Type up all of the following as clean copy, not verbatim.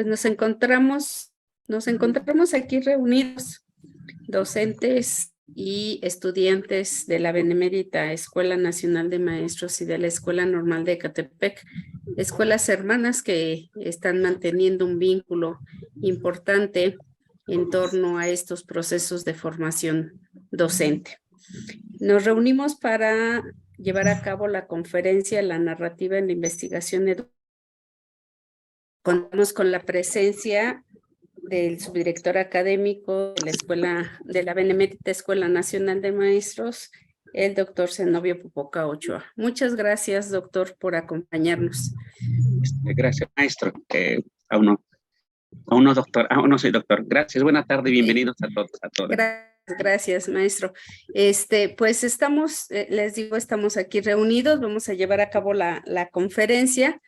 Pues nos encontramos aquí reunidos, docentes y estudiantes de la Benemérita Escuela Nacional de Maestros y de la Escuela Normal de Ecatepec, escuelas hermanas que están manteniendo un vínculo importante en torno a estos procesos de formación docente. Nos reunimos para llevar a cabo la conferencia La narrativa en la investigación educativa. Contamos con la presencia del subdirector académico de la Benemérita Escuela Nacional de Maestros, el doctor Zenobio Popoca Ochoa. Muchas gracias, doctor, por acompañarnos. Gracias, maestro. Aún no, doctor, aún no soy doctor. Gracias, buena tarde y bienvenidos a todos, a todas. Gracias, maestro. Pues estamos, les digo, estamos aquí reunidos, vamos a llevar a cabo la conferencia.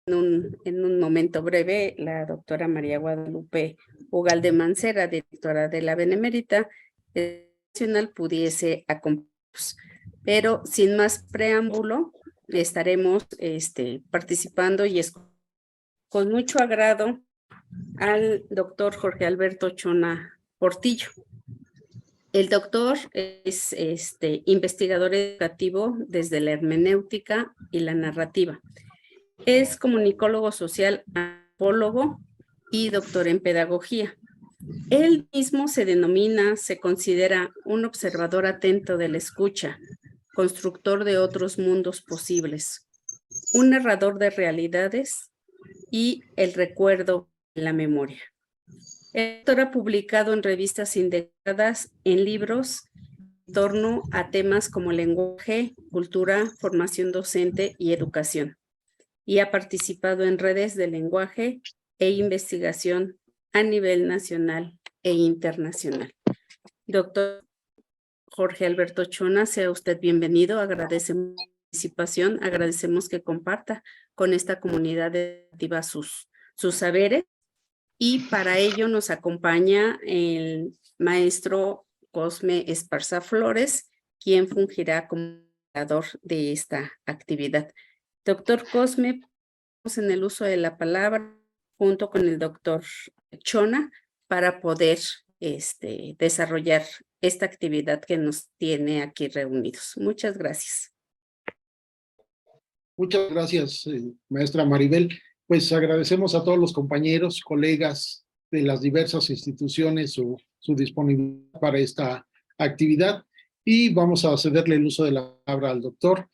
En un momento breve, la doctora María Guadalupe Ugalde Mancera, directora de la Benemérita Nacional, pudiese acompañarnos. Pero sin más preámbulo, estaremos participando y con mucho agrado al doctor Jorge Alberto Chona Portillo. El doctor es investigador educativo desde la hermenéutica y la narrativa. Es comunicólogo social, antropólogo y doctor en pedagogía. Él mismo se considera un observador atento de la escucha, constructor de otros mundos posibles, un narrador de realidades y el recuerdo en la memoria. El autor ha publicado en revistas indexadas en libros en torno a temas como lenguaje, cultura, formación docente y educación, y ha participado en redes de lenguaje e investigación a nivel nacional e internacional. Doctor Jorge Alberto Chona, sea usted bienvenido. Agradecemos su participación, agradecemos que comparta con esta comunidad educativa sus saberes, y para ello nos acompaña el maestro Cosme Esparza Flores, quien fungirá como moderador de esta actividad. Doctor Cosme, en el uso de la palabra junto con el doctor Chona para poder desarrollar esta actividad que nos tiene aquí reunidos. Muchas gracias. Muchas gracias, maestra Maribel. Pues agradecemos a todos los compañeros, colegas de las diversas instituciones su disponibilidad para esta actividad, y vamos a cederle el uso de la palabra al doctor.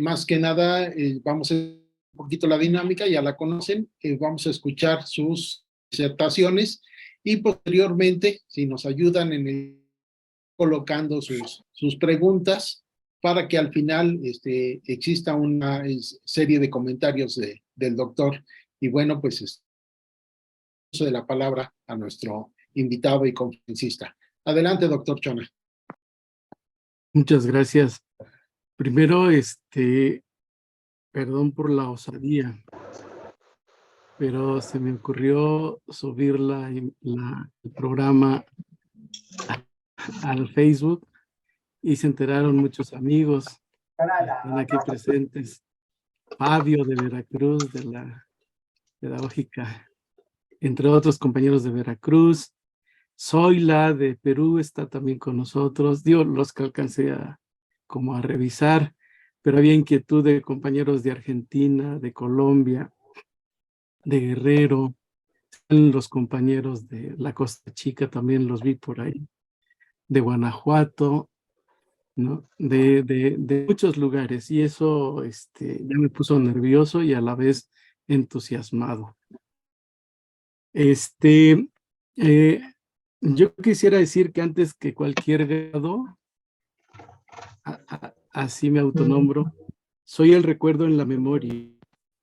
Más que nada, vamos a un poquito la dinámica, ya la conocen, vamos a escuchar sus disertaciones y posteriormente, si nos ayudan colocando sus preguntas, para que al final exista una serie de comentarios del doctor. Y bueno, pues uso de la palabra a nuestro invitado y conferencista. Adelante, doctor Chona. Muchas gracias. Primero, perdón por la osadía, pero se me ocurrió subir el programa al Facebook y se enteraron muchos amigos que están aquí presentes. Fabio de Veracruz, de la Pedagógica, entre otros compañeros de Veracruz. Zoila de Perú está también con nosotros. Digo, los que alcancé a revisar, pero había inquietud de compañeros de Argentina, de Colombia, de Guerrero. Los compañeros de la Costa Chica también los vi por ahí, de Guanajuato, ¿no? De muchos lugares, y eso ya me puso nervioso y a la vez entusiasmado. Yo quisiera decir que antes que cualquier grado, así me autonombro, soy el recuerdo en la memoria,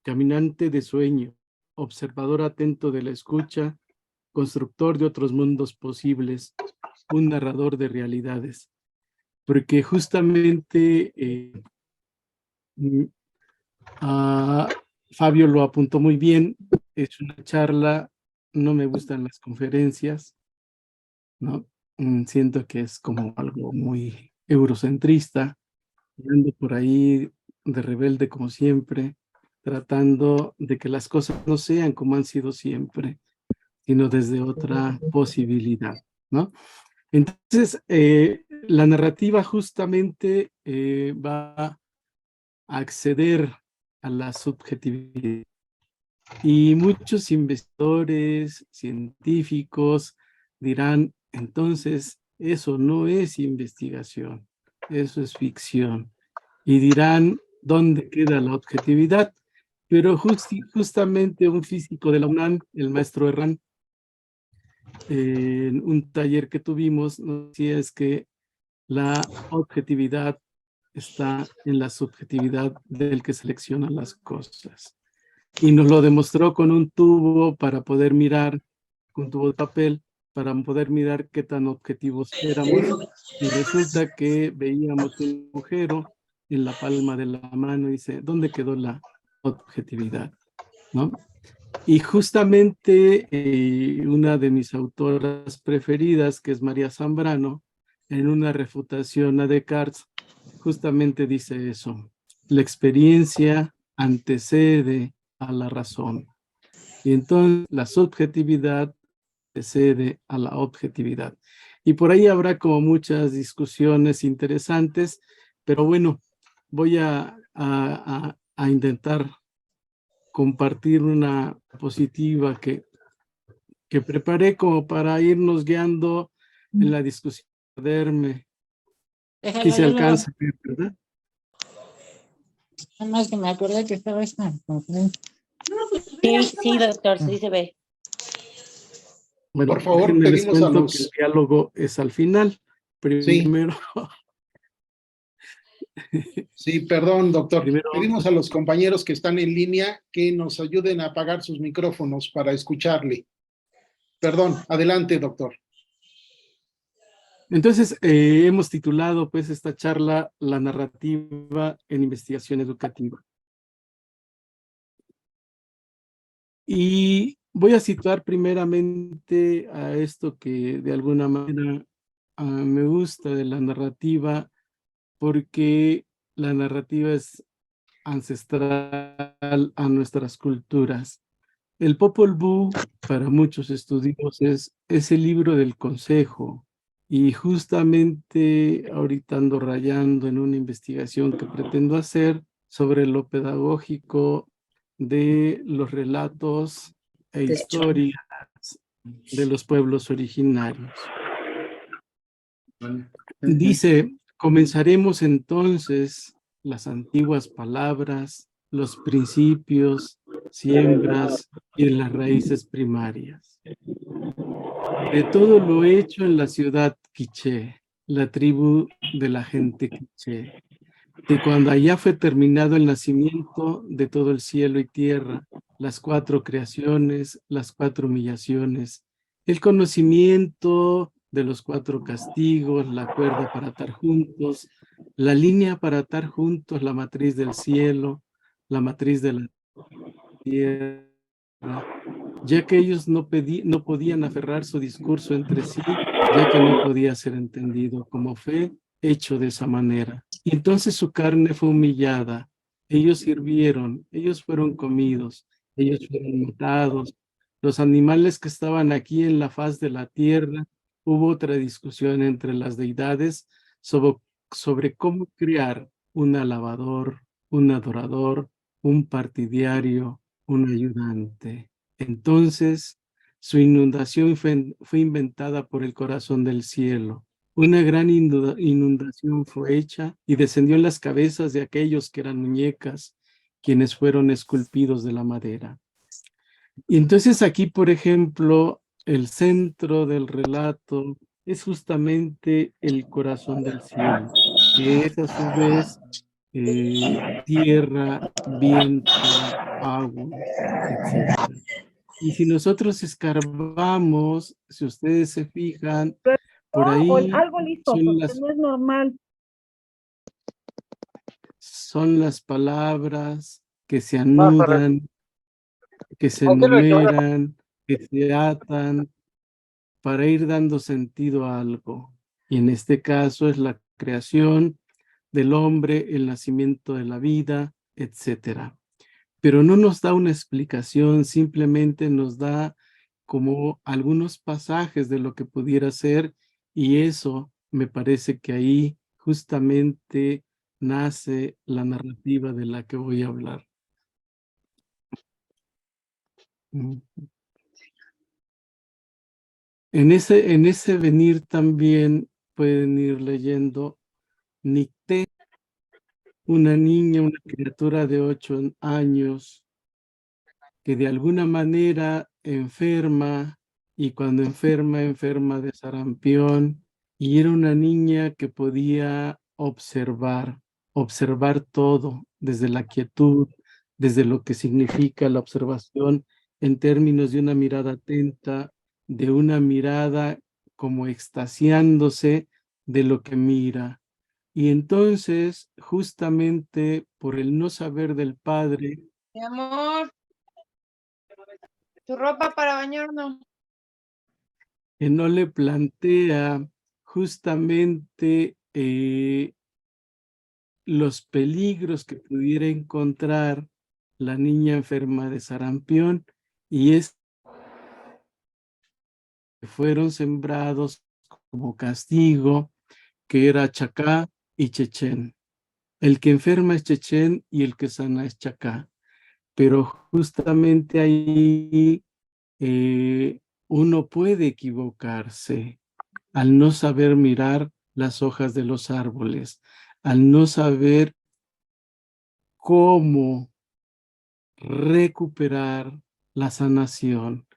caminante de sueño, observador atento de la escucha, constructor de otros mundos posibles, un narrador de realidades. Porque justamente Fabio lo apuntó muy bien, es una charla, no me gustan las conferencias, ¿no? Siento que es como algo muy eurocentrista, ando por ahí de rebelde como siempre, tratando de que las cosas no sean como han sido siempre, sino desde otra posibilidad, ¿no? Entonces, la narrativa justamente va a acceder a la subjetividad. Y muchos investigadores, científicos dirán, entonces, eso no es investigación, eso es ficción. Y dirán, ¿dónde queda la objetividad? Pero justamente un físico de la UNAM, el maestro Herrán, en un taller que tuvimos, nos decía es que la objetividad está en la subjetividad del que selecciona las cosas. Y nos lo demostró con un tubo para poder mirar, con tubo de papel, para poder mirar qué tan objetivos éramos. Y resulta que veíamos un agujero en la palma de la mano y dice, ¿dónde quedó la objetividad? ¿No? Y justamente una de mis autoras preferidas, que es María Zambrano, en una refutación a Descartes, justamente dice eso. La experiencia antecede a la razón. Y entonces la subjetividad antecede a la objetividad. Y por ahí habrá como muchas discusiones interesantes, pero bueno, voy a intentar compartir una positiva que preparé como para irnos guiando en la discusión. Perderme. Si se alcanza, ¿verdad? Nada más que me acordé que estaba esta conferencia. Sí, doctor, sí se ve. Bueno, Por favor, déjenme les pedimos a cuento los... que el diálogo es al final. Primero, Sí, perdón, doctor. primero Pedimos a los compañeros que están en línea que nos ayuden a apagar sus micrófonos para escucharle. Perdón, adelante, doctor. entonces, hemos titulado pues esta charla La narrativa en investigación educativa. Y voy a situar primeramente a esto que de alguna manera me gusta de la narrativa, porque la narrativa es ancestral a nuestras culturas. El Popol Vuh, para muchos estudiosos, es el libro del consejo. Y justamente ahorita ando rayando en una investigación que pretendo hacer sobre lo pedagógico de los relatos e historias de los pueblos originarios. Dice, comenzaremos entonces las antiguas palabras, los principios, siembras y las raíces primarias. De todo lo hecho en la ciudad quiché, la tribu de la gente quiché, de cuando allá fue terminado el nacimiento de todo el cielo y tierra, las 4 creaciones, las 4 humillaciones, el conocimiento de los 4 castigos, la cuerda para atar juntos, la línea para atar juntos la matriz del cielo, la matriz de la tierra, ya que ellos no podían aferrar su discurso entre sí, ya que no podía ser entendido como fe hecho de esa manera. Y entonces su carne fue humillada, ellos sirvieron, ellos fueron comidos, ellos fueron matados. Los animales que estaban aquí en la faz de la tierra, hubo otra discusión entre las deidades sobre cómo crear un alabador, un adorador, un partidario, un ayudante. Entonces, su inundación fue inventada por el corazón del cielo. Una gran inundación fue hecha y descendió en las cabezas de aquellos que eran muñecas, quienes fueron esculpidos de la madera. Y entonces aquí, por ejemplo, el centro del relato es justamente el corazón del cielo, que es a su vez tierra, viento, agua, etc. Y si nosotros escarbamos, si ustedes se fijan, por ahí Algo listo, porque no es normal. son las palabras que se anudan, que se enumeran, que se atan para ir dando sentido a algo. Y en este caso es la creación del hombre, el nacimiento de la vida, etc. pero no nos da una explicación, simplemente nos da como algunos pasajes de lo que pudiera ser, y eso me parece que ahí justamente nace la narrativa de la que voy a hablar. En ese venir también pueden ir leyendo Nicté, una niña, una criatura de 8 años que de alguna manera enferma, y cuando enferma de sarampión, y era una niña que podía observar todo desde la quietud, desde lo que significa la observación en términos de una mirada atenta, de una mirada como extasiándose de lo que mira. Y entonces, justamente por el no saber del Padre, Mi amor, tu ropa para bañarnos. que no le plantea justamente los peligros que pudiera encontrar la niña enferma de sarampión, y es que fueron sembrados como castigo, que era Chacá y Chechén. El que enferma es Chechén y el que sana es Chacá. Pero justamente ahí uno puede equivocarse al no saber mirar las hojas de los árboles, al no saber cómo recuperar la sanación.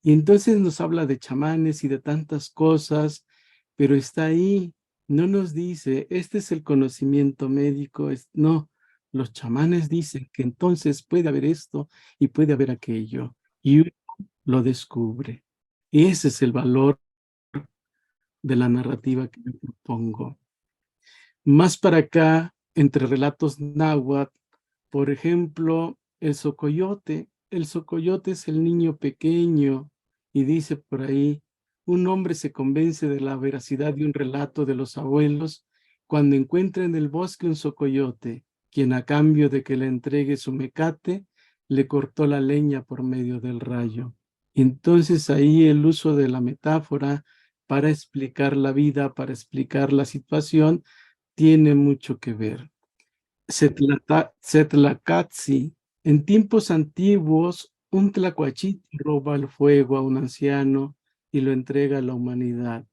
Y entonces nos habla de chamanes y de tantas cosas, pero está ahí, no nos dice, este es el conocimiento médico, no, los chamanes dicen que entonces puede haber esto y puede haber aquello, y uno lo descubre. Ese es el valor de la narrativa que me propongo. Más para acá, entre relatos náhuatl, por ejemplo, el Socoyote. El Socoyote es el niño pequeño, y dice por ahí, un hombre se convence de la veracidad de un relato de los abuelos cuando encuentra en el bosque un Socoyote, quien a cambio de que le entregue su mecate, le cortó la leña por medio del rayo. Entonces ahí el uso de la metáfora para explicar la vida, para explicar la situación, tiene mucho que ver. Setlacatzi. En tiempos antiguos, un tlacuachito roba el fuego a un anciano y lo entrega a la humanidad.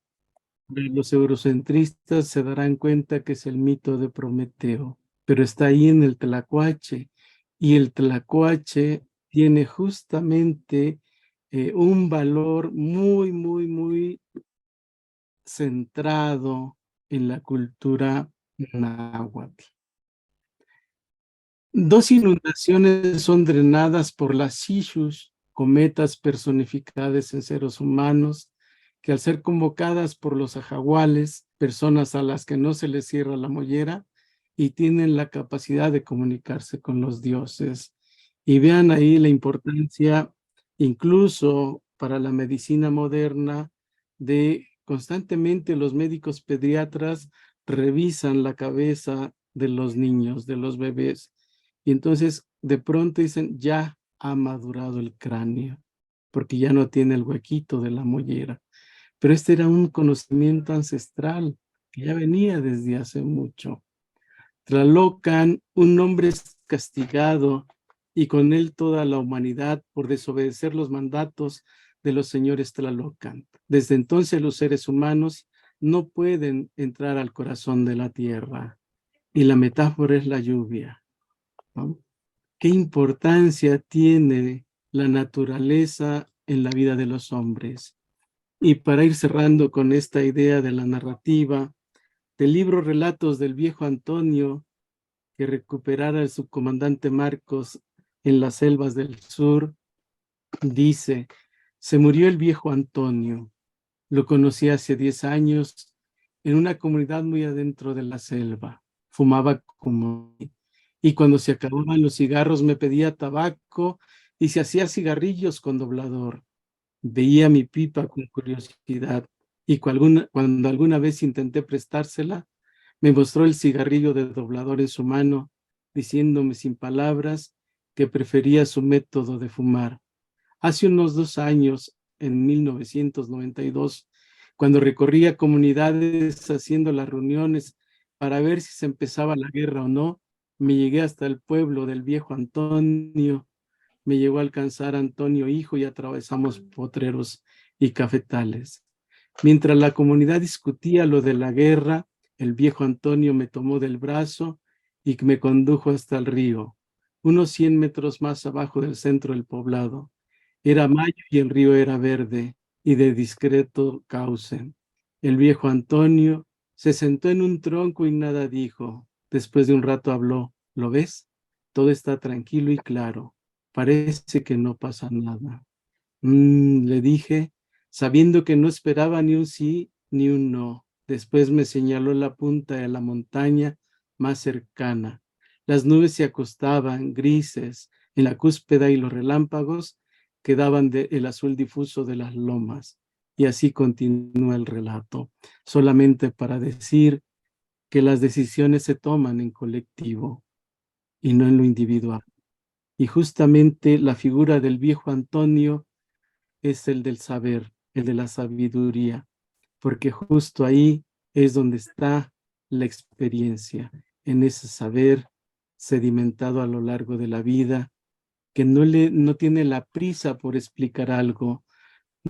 Los eurocentristas se darán cuenta que es el mito de Prometeo, pero está ahí en el tlacuache, y el tlacuache tiene justamente un valor muy, muy, muy centrado en la cultura náhuatl. 2 inundaciones son drenadas por las Shishus, cometas personificadas en seres humanos, que al ser convocadas por los ajahuales, personas a las que no se les cierra la mollera, y tienen la capacidad de comunicarse con los dioses. Y vean ahí la importancia, incluso para la medicina moderna, de constantemente los médicos pediatras revisan la cabeza de los niños, de los bebés, y entonces de pronto dicen, ya ha madurado el cráneo, porque ya no tiene el huequito de la mollera. Pero este era un conocimiento ancestral que ya venía desde hace mucho. Tlalocan, un hombre es castigado, y con él toda la humanidad por desobedecer los mandatos de los señores Tlalocan. Desde entonces los seres humanos no pueden entrar al corazón de la tierra, y la metáfora es la lluvia, ¿no? ¿Qué importancia tiene la naturaleza en la vida de los hombres? Y para ir cerrando con esta idea de la narrativa, del libro Relatos del Viejo Antonio, que recuperara el subcomandante Marcos en las selvas del sur, dice, se murió el viejo Antonio, lo conocí hace 10 años en una comunidad muy adentro de la selva, fumaba como... y cuando se acababan los cigarros me pedía tabaco y se hacía cigarrillos con doblador. Veía mi pipa con curiosidad, y cuando alguna vez intenté prestársela, me mostró el cigarrillo de doblador en su mano, diciéndome sin palabras que prefería su método de fumar. Hace unos 2 años, en 1992, cuando recorría comunidades haciendo las reuniones para ver si se empezaba la guerra o no, me llegué hasta el pueblo del viejo Antonio. Me llegó a alcanzar Antonio hijo y atravesamos potreros y cafetales. Mientras la comunidad discutía lo de la guerra, el viejo Antonio me tomó del brazo y me condujo hasta el río, unos 100 metros más abajo del centro del poblado. Era mayo y el río era verde y de discreto cauce. El viejo Antonio se sentó en un tronco y nada dijo. Después de un rato habló. ¿Lo ves? Todo está tranquilo y claro. Parece que no pasa nada. Le dije, sabiendo que no esperaba ni un sí ni un no. Después me señaló la punta de la montaña más cercana. Las nubes se acostaban, grises, en la cúspide y los relámpagos quedaban el azul difuso de las lomas. Y así continúa el relato, solamente para decir que las decisiones se toman en colectivo y no en lo individual. Y justamente la figura del viejo Antonio es el del saber, el de la sabiduría, porque justo ahí es donde está la experiencia, en ese saber sedimentado a lo largo de la vida, que no tiene la prisa por explicar algo,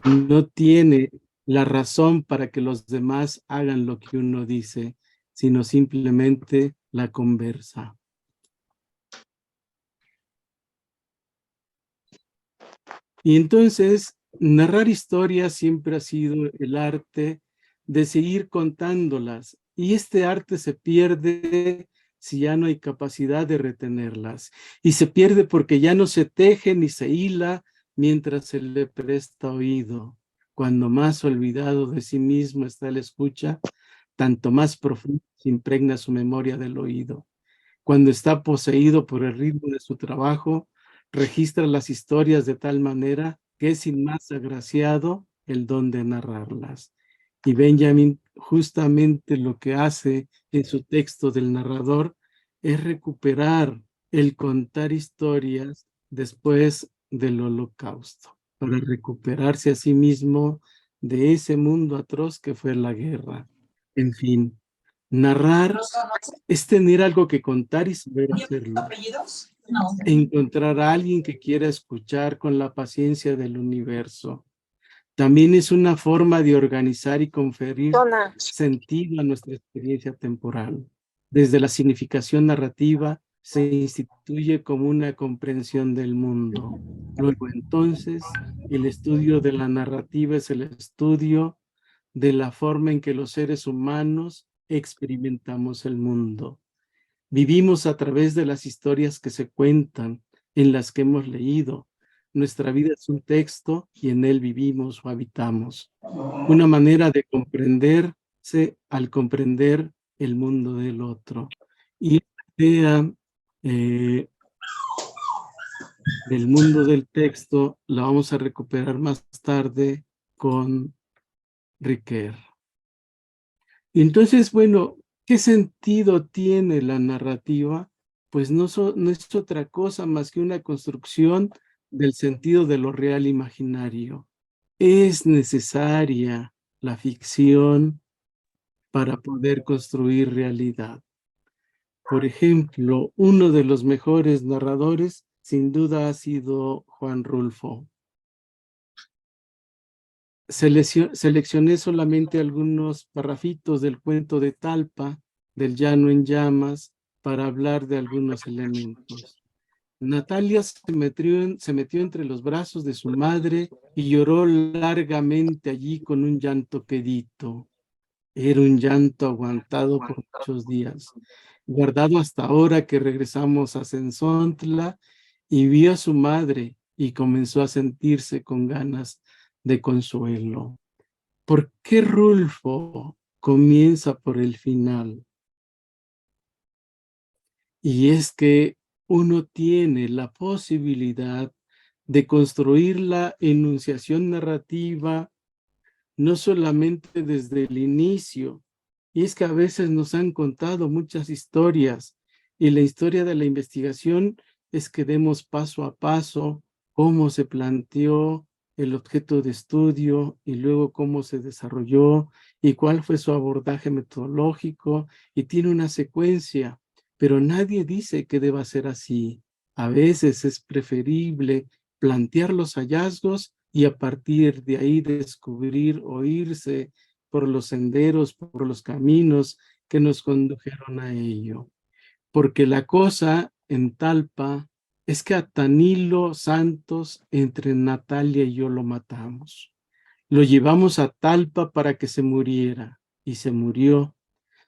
no tiene la razón para que los demás hagan lo que uno dice, sino simplemente la conversa. Y entonces, narrar historias siempre ha sido el arte de seguir contándolas, y este arte se pierde si ya no hay capacidad de retenerlas, y se pierde porque ya no se teje ni se hila mientras se le presta oído. Cuando más olvidado de sí mismo está el escucha, tanto más profundo se impregna su memoria del oído. Cuando está poseído por el ritmo de su trabajo, registra las historias de tal manera que es sin más agraciado el don de narrarlas. Y Benjamin justamente lo que hace en su texto del narrador es recuperar el contar historias después del Holocausto, para recuperarse a sí mismo de ese mundo atroz que fue la guerra. En fin, narrar es tener algo que contar y saber hacerlo. Encontrar a alguien que quiera escuchar con la paciencia del universo. También es una forma de organizar y conferir sentido a nuestra experiencia temporal. Desde la significación narrativa se instituye como una comprensión del mundo. Luego entonces, el estudio de la narrativa es el estudio de la forma en que los seres humanos experimentamos el mundo. Vivimos a través de las historias que se cuentan, en las que hemos leído. Nuestra vida es un texto y en él vivimos o habitamos. Una manera de comprenderse al comprender el mundo del otro. Y la idea del mundo del texto la vamos a recuperar más tarde con Riquer. Entonces, bueno, ¿qué sentido tiene la narrativa? Pues no es otra cosa más que una construcción del sentido de lo real imaginario. Es necesaria la ficción para poder construir realidad. Por ejemplo, uno de los mejores narradores sin duda ha sido Juan Rulfo. Seleccioné solamente algunos parrafitos del cuento de Talpa, del Llano en Llamas, para hablar de algunos elementos. Natalia se metió entre los brazos de su madre y lloró largamente allí con un llanto quedito. Era un llanto aguantado por muchos días, guardado hasta ahora que regresamos a Sensontla, y vio a su madre y comenzó a sentirse con ganas de consuelo. ¿Por qué Rulfo comienza por el final? Y es que uno tiene la posibilidad de construir la enunciación narrativa no solamente desde el inicio, y es que a veces nos han contado muchas historias, y la historia de la investigación es que demos paso a paso cómo se planteó el objeto de estudio y luego cómo se desarrolló y cuál fue su abordaje metodológico, y tiene una secuencia, pero nadie dice que deba ser así. A veces es preferible plantear los hallazgos y a partir de ahí descubrir o irse por los senderos, por los caminos que nos condujeron a ello. Porque la cosa en Talpa es que a Tanilo Santos entre Natalia y yo lo matamos. Lo llevamos a Talpa para que se muriera y se murió.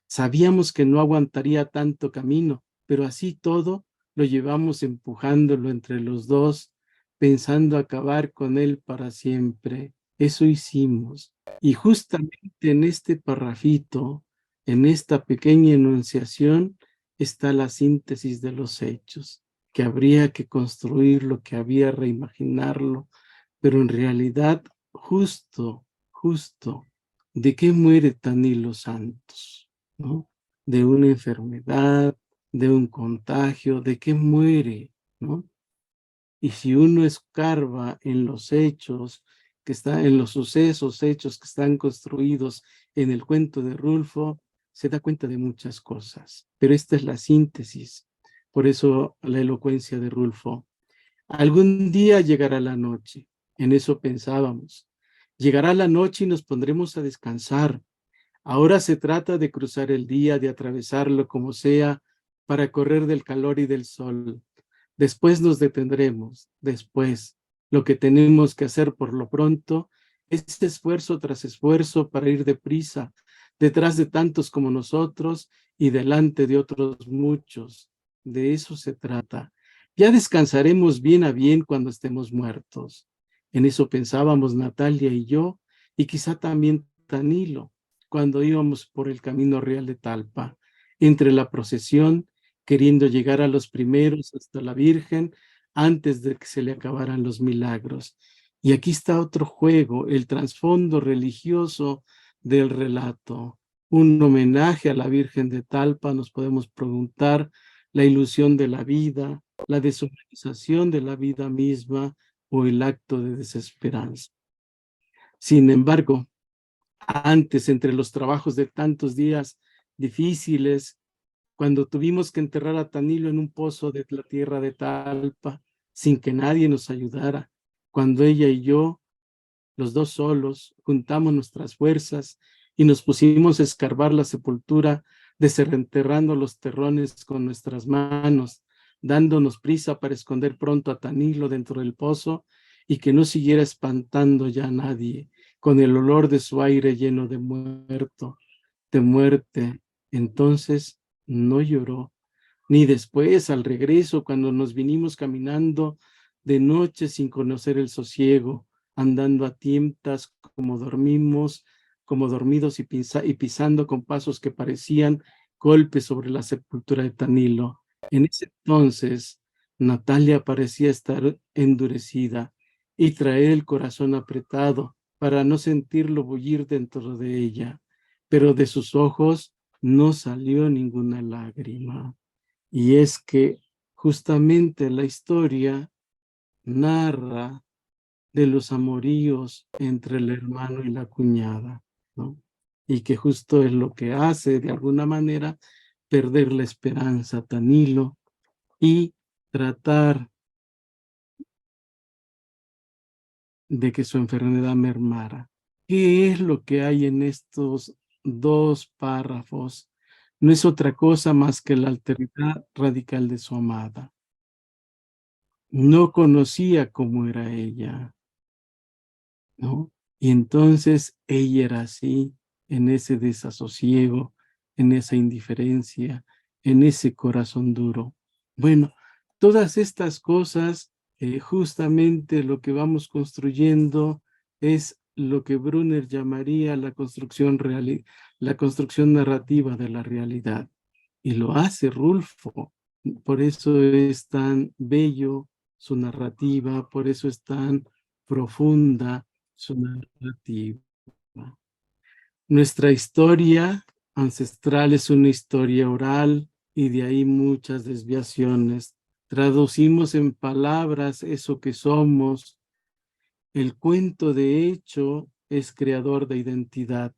Sabíamos que no aguantaría tanto camino, pero así todo lo llevamos empujándolo entre los dos, pensando acabar con él para siempre. Eso hicimos. Y justamente en este parrafito, en esta pequeña enunciación, está la síntesis de los hechos, que habría que construirlo, que había reimaginarlo, pero en realidad, justo, ¿de qué muere Tanilo Santos? ¿No? De una enfermedad, de un contagio, ¿de qué muere? ¿No? Y si uno escarba en los hechos, en los sucesos, hechos que están construidos en el cuento de Rulfo, se da cuenta de muchas cosas. Pero esta es la síntesis. Por eso la elocuencia de Rulfo. Algún día llegará la noche. En eso pensábamos. Llegará la noche y nos pondremos a descansar. Ahora se trata de cruzar el día, de atravesarlo como sea, para correr del calor y del sol. Después nos detendremos, después. Lo que tenemos que hacer por lo pronto es esfuerzo tras esfuerzo para ir deprisa, detrás de tantos como nosotros y delante de otros muchos. De eso se trata. Ya descansaremos bien a bien cuando estemos muertos. En eso pensábamos Natalia y yo, y quizá también Tanilo, cuando íbamos por el camino real de Talpa, entre la procesión, queriendo llegar a los primeros hasta la Virgen antes de que se le acabaran los milagros. Y aquí está otro juego, el trasfondo religioso del relato. Un homenaje a la Virgen de Talpa, nos podemos preguntar, la ilusión de la vida, la deshumanización de la vida misma o el acto de desesperanza. Sin embargo, antes, entre los trabajos de tantos días difíciles, cuando tuvimos que enterrar a Tanilo en un pozo de la tierra de Talpa, sin que nadie nos ayudara, cuando ella y yo, los dos solos, juntamos nuestras fuerzas y nos pusimos a escarbar la sepultura, desenterrando los terrones con nuestras manos, dándonos prisa para esconder pronto a Tanilo dentro del pozo y que no siguiera espantando ya a nadie, con el olor de su aire lleno de muerte. Entonces no lloró, ni después al regreso cuando nos vinimos caminando de noche sin conocer el sosiego, andando a tientas como dormidos y pisando con pasos que parecían golpes sobre la sepultura de Tanilo. En ese entonces Natalia parecía estar endurecida y traer el corazón apretado para no sentirlo bullir dentro de ella, pero de sus ojos no salió ninguna lágrima. Y es que justamente la historia narra de los amoríos entre el hermano y la cuñada, ¿no? Y que justo es lo que hace, de alguna manera, perder la esperanza a Tanilo y tratar de que su enfermedad mermara. ¿Qué es lo que hay en estos dos párrafos? No es otra cosa más que la alteridad radical de su amada. No conocía cómo era ella, ¿no? Y entonces ella era así, en ese desasosiego, en esa indiferencia, en ese corazón duro. Bueno, todas estas cosas, justamente lo que vamos construyendo es lo que Brunner llamaría la construcción narrativa de la realidad. Y lo hace Rulfo. Por eso es tan bello su narrativa, por eso es tan profunda su narrativa. Nuestra historia ancestral es una historia oral y de ahí muchas desviaciones traducimos en palabras eso que somos. El cuento, de hecho, es creador de identidad.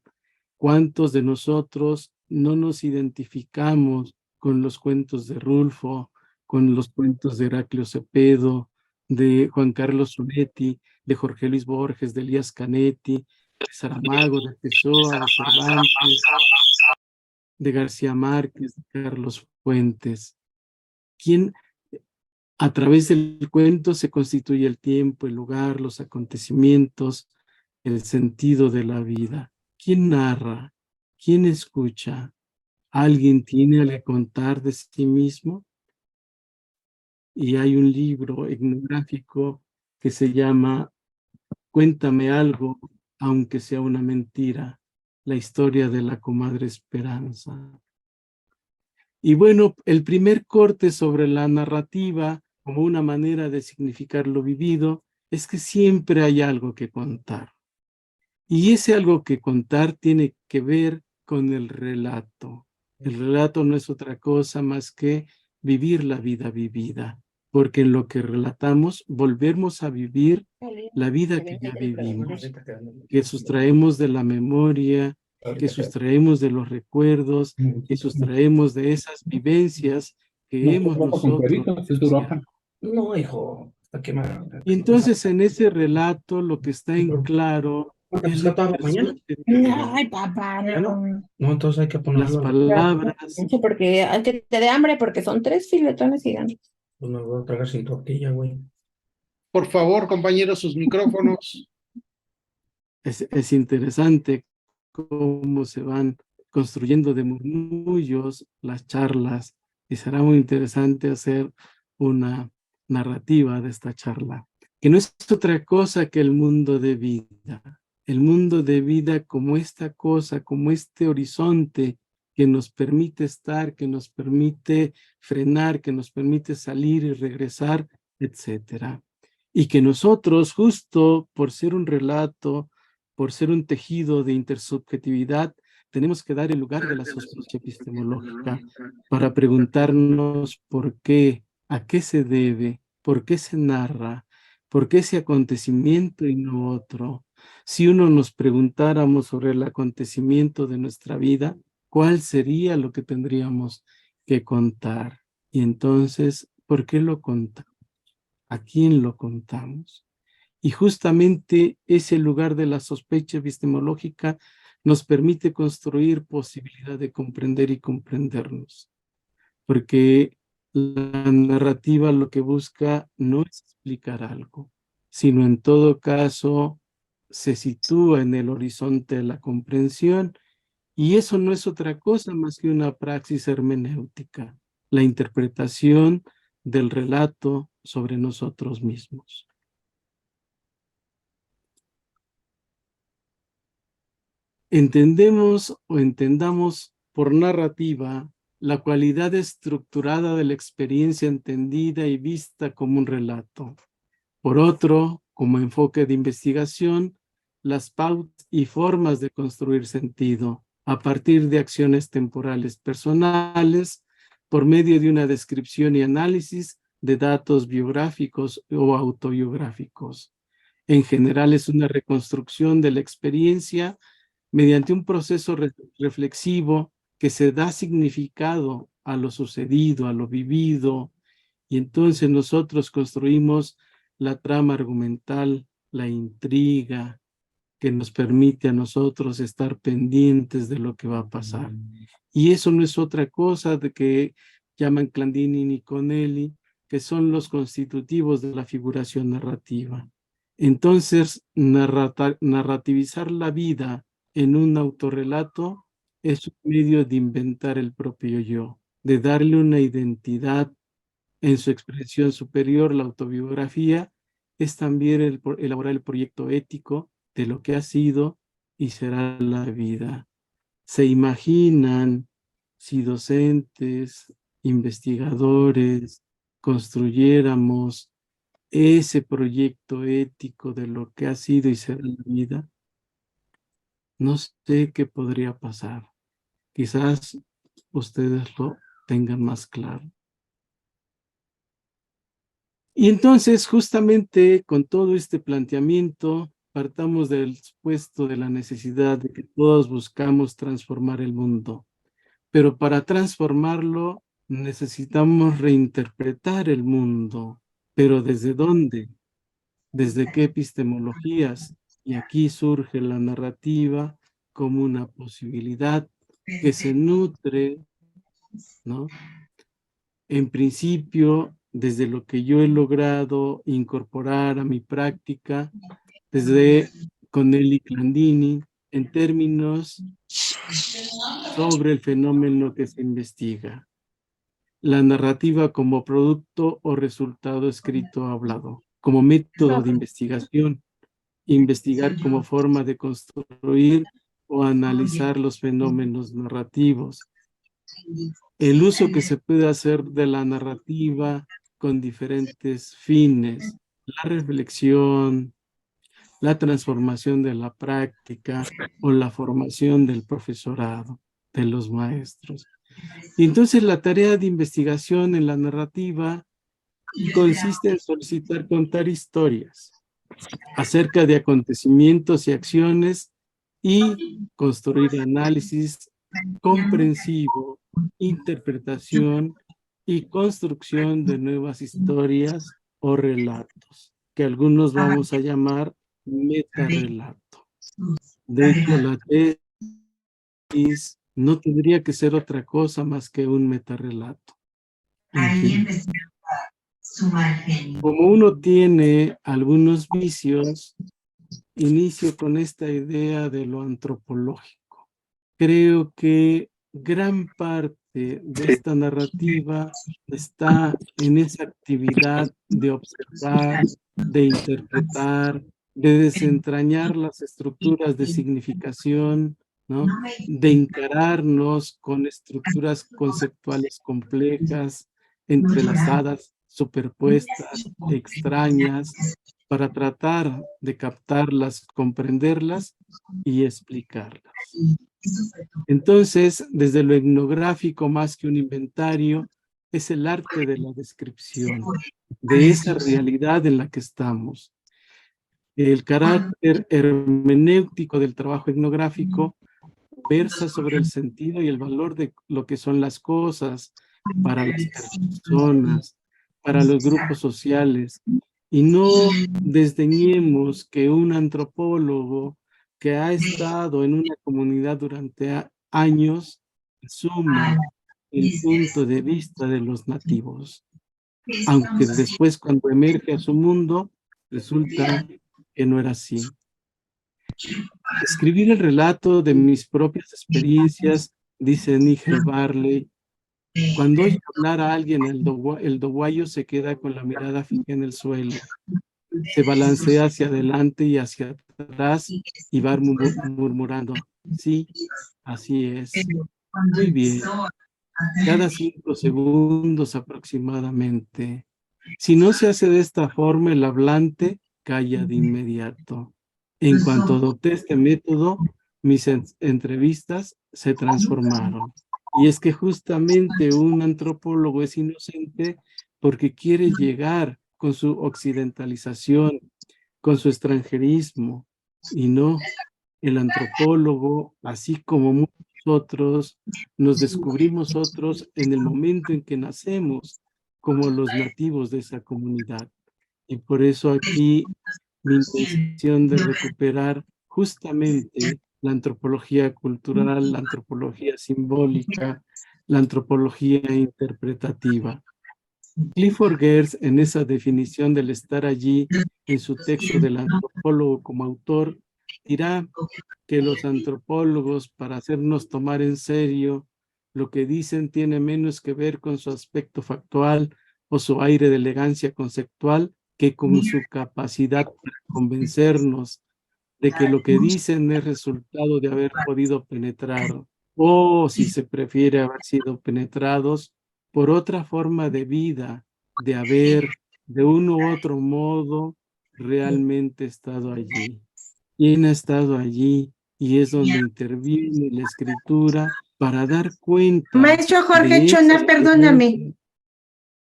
¿Cuántos de nosotros no nos identificamos con los cuentos de Rulfo, con los cuentos de Heraclio Cepeda, de Juan Carlos Zunetti, de Jorge Luis Borges, de Elías Canetti, de Saramago, de Pessoa, de Cervantes, de García Márquez, de Carlos Fuentes? ¿Quién a través del cuento se constituye el tiempo, el lugar, los acontecimientos, el sentido de la vida? ¿Quién narra? ¿Quién escucha? ¿Alguien tiene que contar de sí mismo? Y hay un libro etnográfico que se llama Cuéntame algo, aunque sea una mentira, la historia de la comadre Esperanza. Y bueno, el primer corte sobre la narrativa como una manera de significar lo vivido es que siempre hay algo que contar. Y ese algo que contar tiene que ver con el relato. El relato no es otra cosa más que vivir la vida vivida, porque en lo que relatamos volvemos a vivir la vida que ya vivimos, que sustraemos de la memoria, que sustraemos de los recuerdos, que sustraemos de esas vivencias que hemos nosotros iniciado. No, hijo, está quemado. Y entonces en ese relato lo que está en claro Porque es la pesca toda la mañana. expresión Ay, papá, ¿Ya no. no? No, entonces hay que de las ponerlo. palabras. Mucho porque aunque te dé hambre, porque son 3 filetones gigantes. Pues me voy a tragar sin tortilla, güey. Por favor, compañeros, sus micrófonos. Es interesante cómo se van construyendo de murmullos las charlas, y será muy interesante hacer una narrativa de esta charla, que no es otra cosa que el mundo de vida. El mundo de vida como esta cosa, como este horizonte que nos permite estar, que nos permite frenar, que nos permite salir y regresar, etcétera. Y que nosotros, justo por ser un relato, por ser un tejido de intersubjetividad, tenemos que dar el lugar de la sospecha epistemológica para preguntarnos por qué, a qué se debe, por qué se narra, por qué ese acontecimiento y no otro. Si uno nos preguntáramos sobre el acontecimiento de nuestra vida, ¿cuál sería lo que tendríamos que contar? Y entonces, ¿por qué lo contamos? ¿A quién lo contamos? Y justamente ese lugar de la sospecha epistemológica nos permite construir posibilidad de comprender y comprendernos. Porque la narrativa lo que busca no es explicar algo, sino en todo caso se sitúa en el horizonte de la comprensión, y eso no es otra cosa más que una praxis hermenéutica, la interpretación del relato sobre nosotros mismos. Entendemos o entendamos por narrativa la cualidad estructurada de la experiencia entendida y vista como un relato. Por otro, como enfoque de investigación, las pautas y formas de construir sentido a partir de acciones temporales personales por medio de una descripción y análisis de datos biográficos o autobiográficos. En general es una reconstrucción de la experiencia mediante un proceso reflexivo que se da significado a lo sucedido, a lo vivido, y entonces nosotros construimos la trama argumental, la intriga, que nos permite a nosotros estar pendientes de lo que va a pasar. Y eso no es otra cosa de que llaman Clandini y Niconelli, que son los constitutivos de la figuración narrativa. Entonces, narrativizar la vida en un autorrelato es un medio de inventar el propio yo, de darle una identidad en su expresión superior. La autobiografía es también elaborar el proyecto ético de lo que ha sido y será la vida. ¿Se imaginan si docentes, investigadores, construyéramos ese proyecto ético de lo que ha sido y será la vida? No sé qué podría pasar. Quizás ustedes lo tengan más claro. Y entonces, justamente con todo este planteamiento, partamos del supuesto de la necesidad de que todos buscamos transformar el mundo. Pero para transformarlo, necesitamos reinterpretar el mundo. ¿Pero desde dónde? ¿Desde qué epistemologías? Y aquí surge la narrativa como una posibilidad que se nutre, ¿no? En principio, desde lo que yo he logrado incorporar a mi práctica, desde Connelly Clandini, en términos sobre el fenómeno que se investiga. La narrativa como producto o resultado escrito o hablado, como método de investigación, investigar como forma de construir o analizar los fenómenos narrativos. El uso que se puede hacer de la narrativa con diferentes fines, la reflexión, la transformación de la práctica o la formación del profesorado, de los maestros. Y entonces la tarea de investigación en la narrativa consiste en solicitar contar historias acerca de acontecimientos y acciones y construir análisis comprensivo, interpretación y construcción de nuevas historias o relatos, que algunos vamos a llamar metarrelato. De hecho, la tesis no tendría que ser otra cosa más que un metarrelato. En fin, como uno tiene algunos vicios, inicio con esta idea de lo antropológico. Creo que gran parte de esta narrativa está en esa actividad de observar, de interpretar, de desentrañar las estructuras de significación, ¿no? De encararnos con estructuras conceptuales complejas, entrelazadas, superpuestas, extrañas, para tratar de captarlas, comprenderlas y explicarlas. Entonces, desde lo etnográfico, más que un inventario, es el arte de la descripción de esa realidad en la que estamos. El carácter hermenéutico del trabajo etnográfico versa sobre el sentido y el valor de lo que son las cosas para las personas, para los grupos sociales. Y no desdeñemos que un antropólogo que ha estado en una comunidad durante años suma el punto de vista de los nativos. Aunque después, cuando emerge a su mundo, resulta que no era así. Escribir el relato de mis propias experiencias, dice Nigel Barley, cuando oye hablar a alguien, el doguayo se queda con la mirada fija en el suelo, se balancea hacia adelante y hacia atrás y va murmurando, sí, así es, muy bien, cada 5 segundos aproximadamente. Si no se hace de esta forma, el hablante calla de inmediato. En cuanto adopté este método, mis entrevistas se transformaron. Y es que justamente un antropólogo es inocente porque quiere llegar con su occidentalización, con su extranjerismo, y no, el antropólogo, así como muchos otros, nos descubrimos otros en el momento en que nacemos, como los nativos de esa comunidad. Y por eso aquí mi intención de recuperar justamente la antropología cultural, la antropología simbólica, la antropología interpretativa. Clifford Geertz, en esa definición del estar allí, en su texto del antropólogo como autor, dirá que los antropólogos, para hacernos tomar en serio, lo que dicen tiene menos que ver con su aspecto factual o su aire de elegancia conceptual que con su capacidad para convencernos de que lo que dicen es resultado de haber podido penetrar, o si se prefiere haber sido penetrados por otra forma de vida, de haber de uno u otro modo realmente estado allí. ¿Quién ha estado allí? Y es donde interviene la escritura para dar cuenta. Maestro Jorge Chona, perdóname.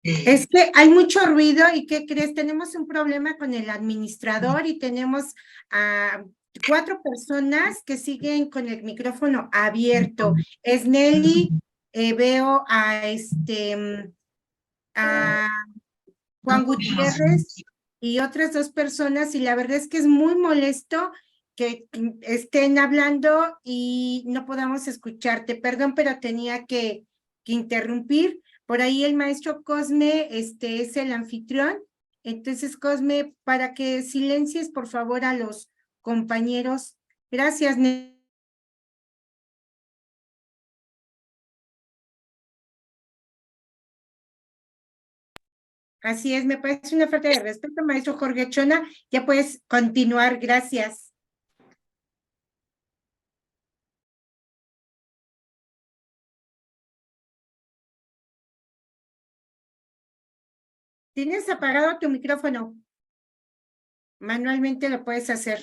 Es que hay mucho ruido y ¿qué crees? Tenemos un problema con el administrador y tenemos a 4 personas que siguen con el micrófono abierto. Es Nelly, veo a Juan Gutiérrez y otras 2 personas y la verdad es que es muy molesto que estén hablando y no podamos escucharte. Perdón, pero tenía que interrumpir. Por ahí el maestro Cosme es el anfitrión. Entonces, Cosme, para que silencies, por favor, a los compañeros. Gracias, Así es, me parece una falta de respeto, maestro Jorge Chona. Ya puedes continuar, gracias. Tienes apagado tu micrófono. Manualmente lo puedes hacer.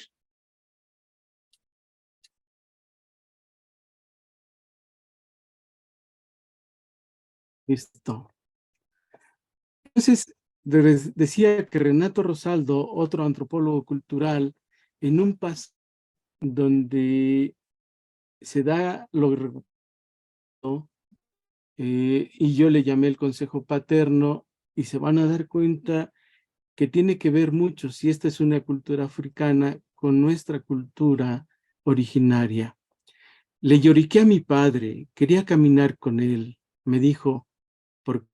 Listo. Entonces, decía que Renato Rosaldo, otro antropólogo cultural, en un paso donde se da lo y yo le llamé el consejo paterno, y se van a dar cuenta que tiene que ver mucho, si esta es una cultura africana, con nuestra cultura originaria. Le lloriqué a mi padre, quería caminar con él. Me dijo, ¿por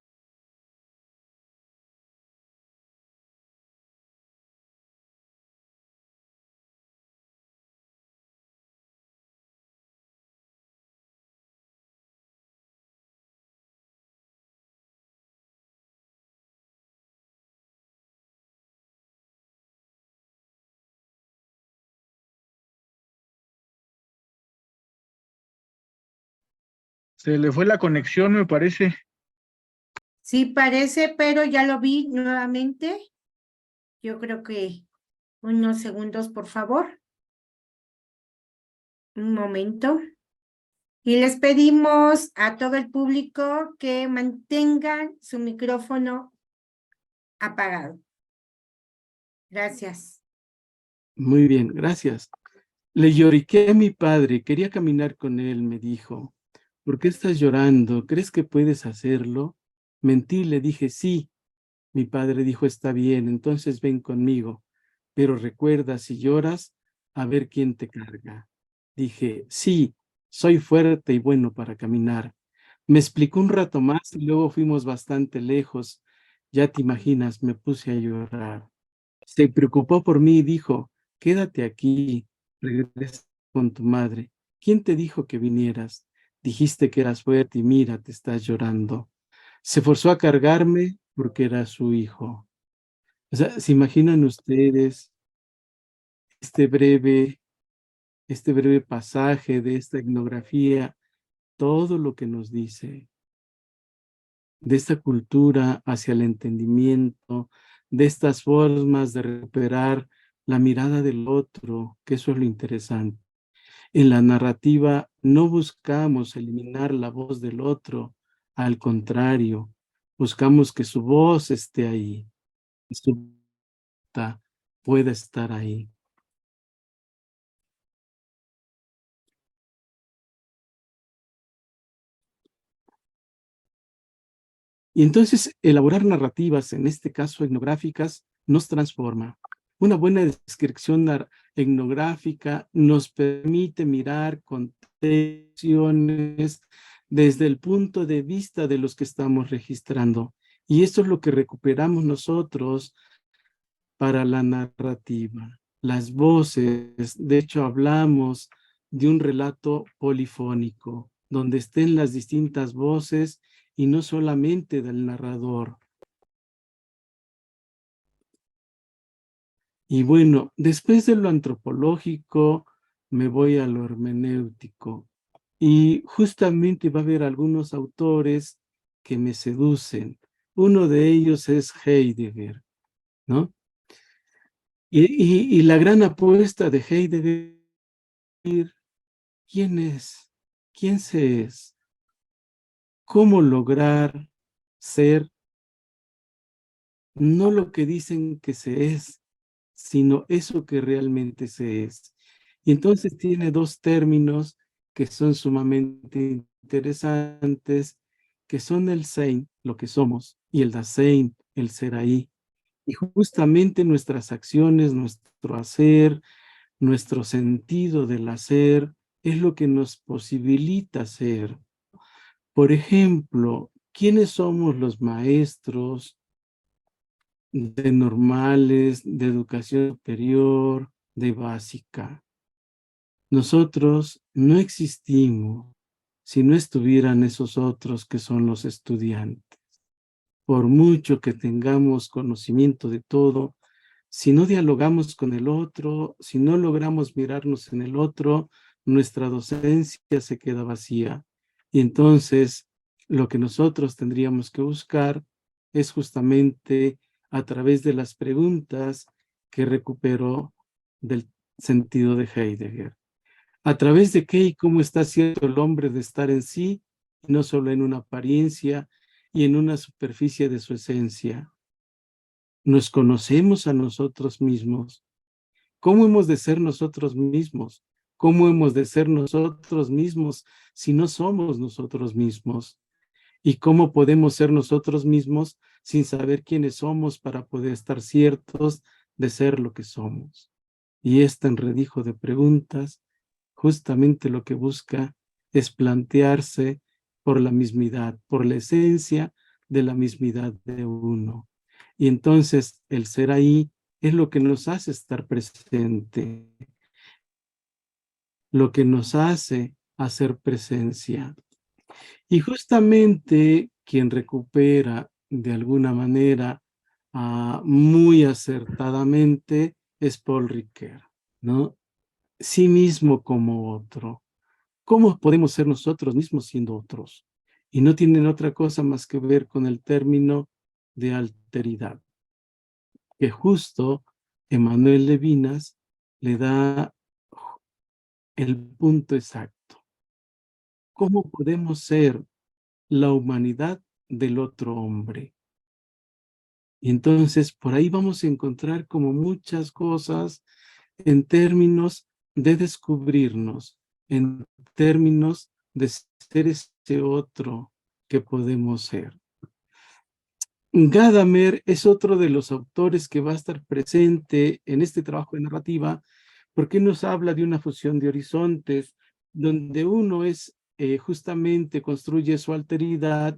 Se le fue la conexión, me parece. Sí, parece, pero ya lo vi nuevamente. Yo creo que unos segundos, por favor. Un momento. Y les pedimos a todo el público que mantengan su micrófono apagado. Gracias. Muy bien, gracias. Le lloriqué a mi padre, quería caminar con él, me dijo. ¿Por qué estás llorando? ¿Crees que puedes hacerlo? Mentí, le dije sí. Mi padre dijo, está bien, entonces ven conmigo. Pero recuerda, si lloras, a ver quién te carga. Dije, sí, soy fuerte y bueno para caminar. Me explicó un rato más y luego fuimos bastante lejos. Ya te imaginas, me puse a llorar. Se preocupó por mí y dijo, quédate aquí, regresa con tu madre. ¿Quién te dijo que vinieras? Dijiste que eras fuerte y mira, te estás llorando. Se forzó a cargarme porque era su hijo. O sea, ¿se imaginan ustedes este breve, este breve pasaje de esta etnografía, todo lo que nos dice de esta cultura hacia el entendimiento, de estas formas de recuperar la mirada del otro, que eso es lo interesante? En la narrativa no buscamos eliminar la voz del otro, al contrario, buscamos que su voz esté ahí, que su voz pueda estar ahí. Y entonces elaborar narrativas, en este caso etnográficas, nos transforma. Una buena descripción etnográfica nos permite mirar contextos desde el punto de vista de los que estamos registrando. Y esto es lo que recuperamos nosotros para la narrativa. Las voces, de hecho hablamos de un relato polifónico, donde estén las distintas voces y no solamente del narrador. Y bueno, después de lo antropológico, me voy a lo hermenéutico. Y justamente va a haber algunos autores que me seducen. Uno de ellos es Heidegger, ¿no? Y la gran apuesta de Heidegger, ¿quién es? ¿Quién se es? ¿Cómo lograr ser no lo que dicen que se es, sino eso que realmente se es. Y entonces tiene dos términos que son sumamente interesantes, que son el Sein, lo que somos, y el Dasein, el ser ahí. Y justamente nuestras acciones, nuestro hacer, nuestro sentido del hacer, es lo que nos posibilita ser. Por ejemplo, ¿quiénes somos los maestros de normales, de educación superior, de básica? Nosotros no existimos si no estuvieran esos otros que son los estudiantes. Por mucho que tengamos conocimiento de todo, si no dialogamos con el otro, si no logramos mirarnos en el otro, nuestra docencia se queda vacía. Y entonces, lo que nosotros tendríamos que buscar es justamente a través de las preguntas que recuperó del sentido de Heidegger. A través de qué y cómo está cierto el hombre de estar en sí, y no solo en una apariencia y en una superficie de su esencia. Nos conocemos a nosotros mismos. ¿Cómo hemos de ser nosotros mismos? ¿Cómo hemos de ser nosotros mismos si no somos nosotros mismos? ¿Y cómo podemos ser nosotros mismos sin saber quiénes somos para poder estar ciertos de ser lo que somos? Y este enredijo de preguntas justamente lo que busca es plantearse por la mismidad, por la esencia de la mismidad de uno. Y entonces el ser ahí es lo que nos hace estar presente, lo que nos hace hacer presencia. Y justamente quien recupera de alguna manera muy acertadamente es Paul Ricoeur, ¿no? Sí mismo como otro. ¿Cómo podemos ser nosotros mismos siendo otros? Y no tienen otra cosa más que ver con el término de alteridad, que justo Emmanuel Levinas le da el punto exacto. ¿Cómo podemos ser la humanidad del otro hombre? Y entonces por ahí vamos a encontrar como muchas cosas en términos de descubrirnos, en términos de ser ese otro que podemos ser. Gadamer es otro de los autores que va a estar presente en este trabajo de narrativa, porque nos habla de una fusión de horizontes, donde uno es justamente construye su alteridad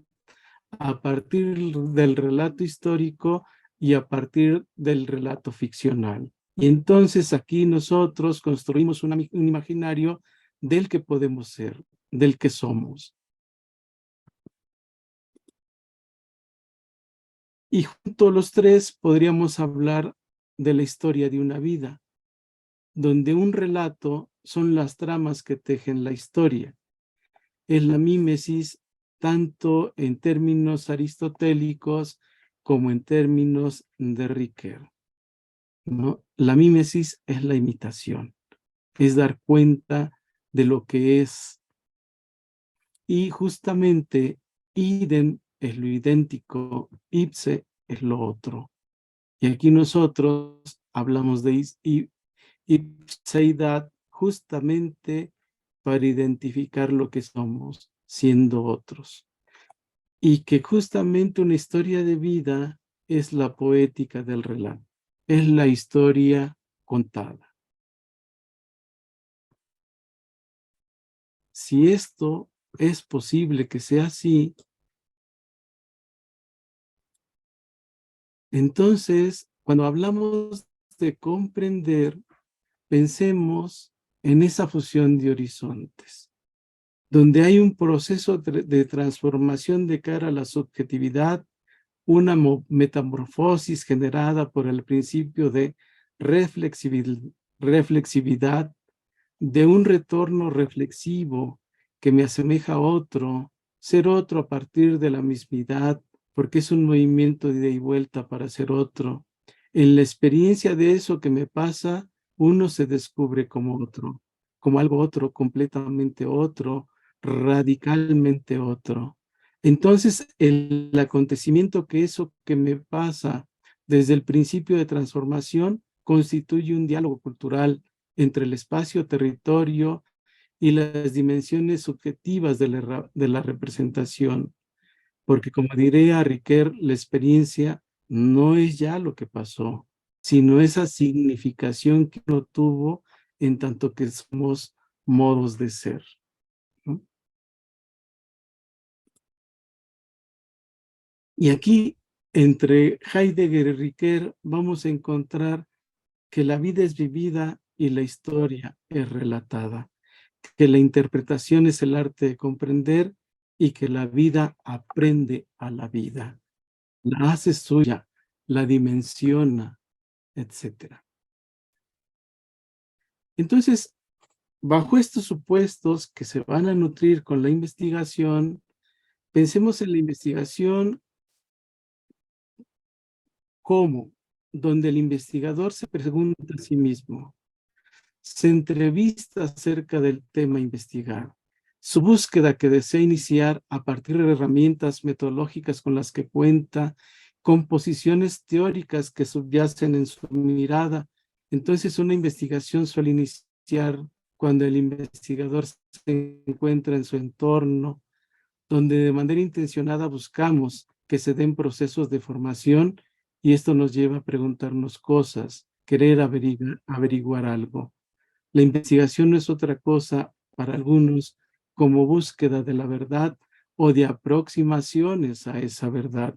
a partir del relato histórico y a partir del relato ficcional. Y entonces aquí nosotros construimos un imaginario del que podemos ser, del que somos. Y junto a los tres podríamos hablar de la historia de una vida, donde un relato son las tramas que tejen la historia. Es la mímesis tanto en términos aristotélicos como en términos de Ricoeur, ¿no? La mímesis es la imitación, es dar cuenta de lo que es. Y justamente idem es lo idéntico, ipse es lo otro. Y aquí nosotros hablamos de ipseidad justamente para identificar lo que somos, siendo otros. Y que justamente una historia de vida es la poética del relato, es la historia contada. Si esto es posible que sea así, entonces, cuando hablamos de comprender, pensemos en esa fusión de horizontes, donde hay un proceso de transformación de cara a la subjetividad, una metamorfosis generada por el principio de reflexividad, de un retorno reflexivo que me asemeja a otro, ser otro a partir de la mismidad, porque es un movimiento de ida y vuelta para ser otro. En la experiencia de eso que me pasa, uno se descubre como otro, como algo otro, completamente otro, radicalmente otro. Entonces, el acontecimiento que eso que me pasa desde el principio de transformación, constituye un diálogo cultural entre el espacio-territorio y las dimensiones subjetivas de la representación. Porque como diría Riquer, la experiencia no es ya lo que pasó, sino esa significación que uno tuvo en tanto que somos modos de ser, ¿no? Y aquí, entre Heidegger y Riquer, vamos a encontrar que la vida es vivida y la historia es relatada, que la interpretación es el arte de comprender y que la vida aprende a la vida, la hace suya, la dimensiona, etc. Entonces, bajo estos supuestos que se van a nutrir con la investigación, pensemos en la investigación como donde el investigador se pregunta a sí mismo, se entrevista acerca del tema a investigar, su búsqueda que desea iniciar a partir de herramientas metodológicas con las que cuenta, composiciones teóricas que subyacen en su mirada. Entonces una investigación suele iniciar cuando el investigador se encuentra en su entorno, donde de manera intencionada buscamos que se den procesos de formación y esto nos lleva a preguntarnos cosas, querer averiguar algo. La investigación no es otra cosa para algunos como búsqueda de la verdad o de aproximaciones a esa verdad,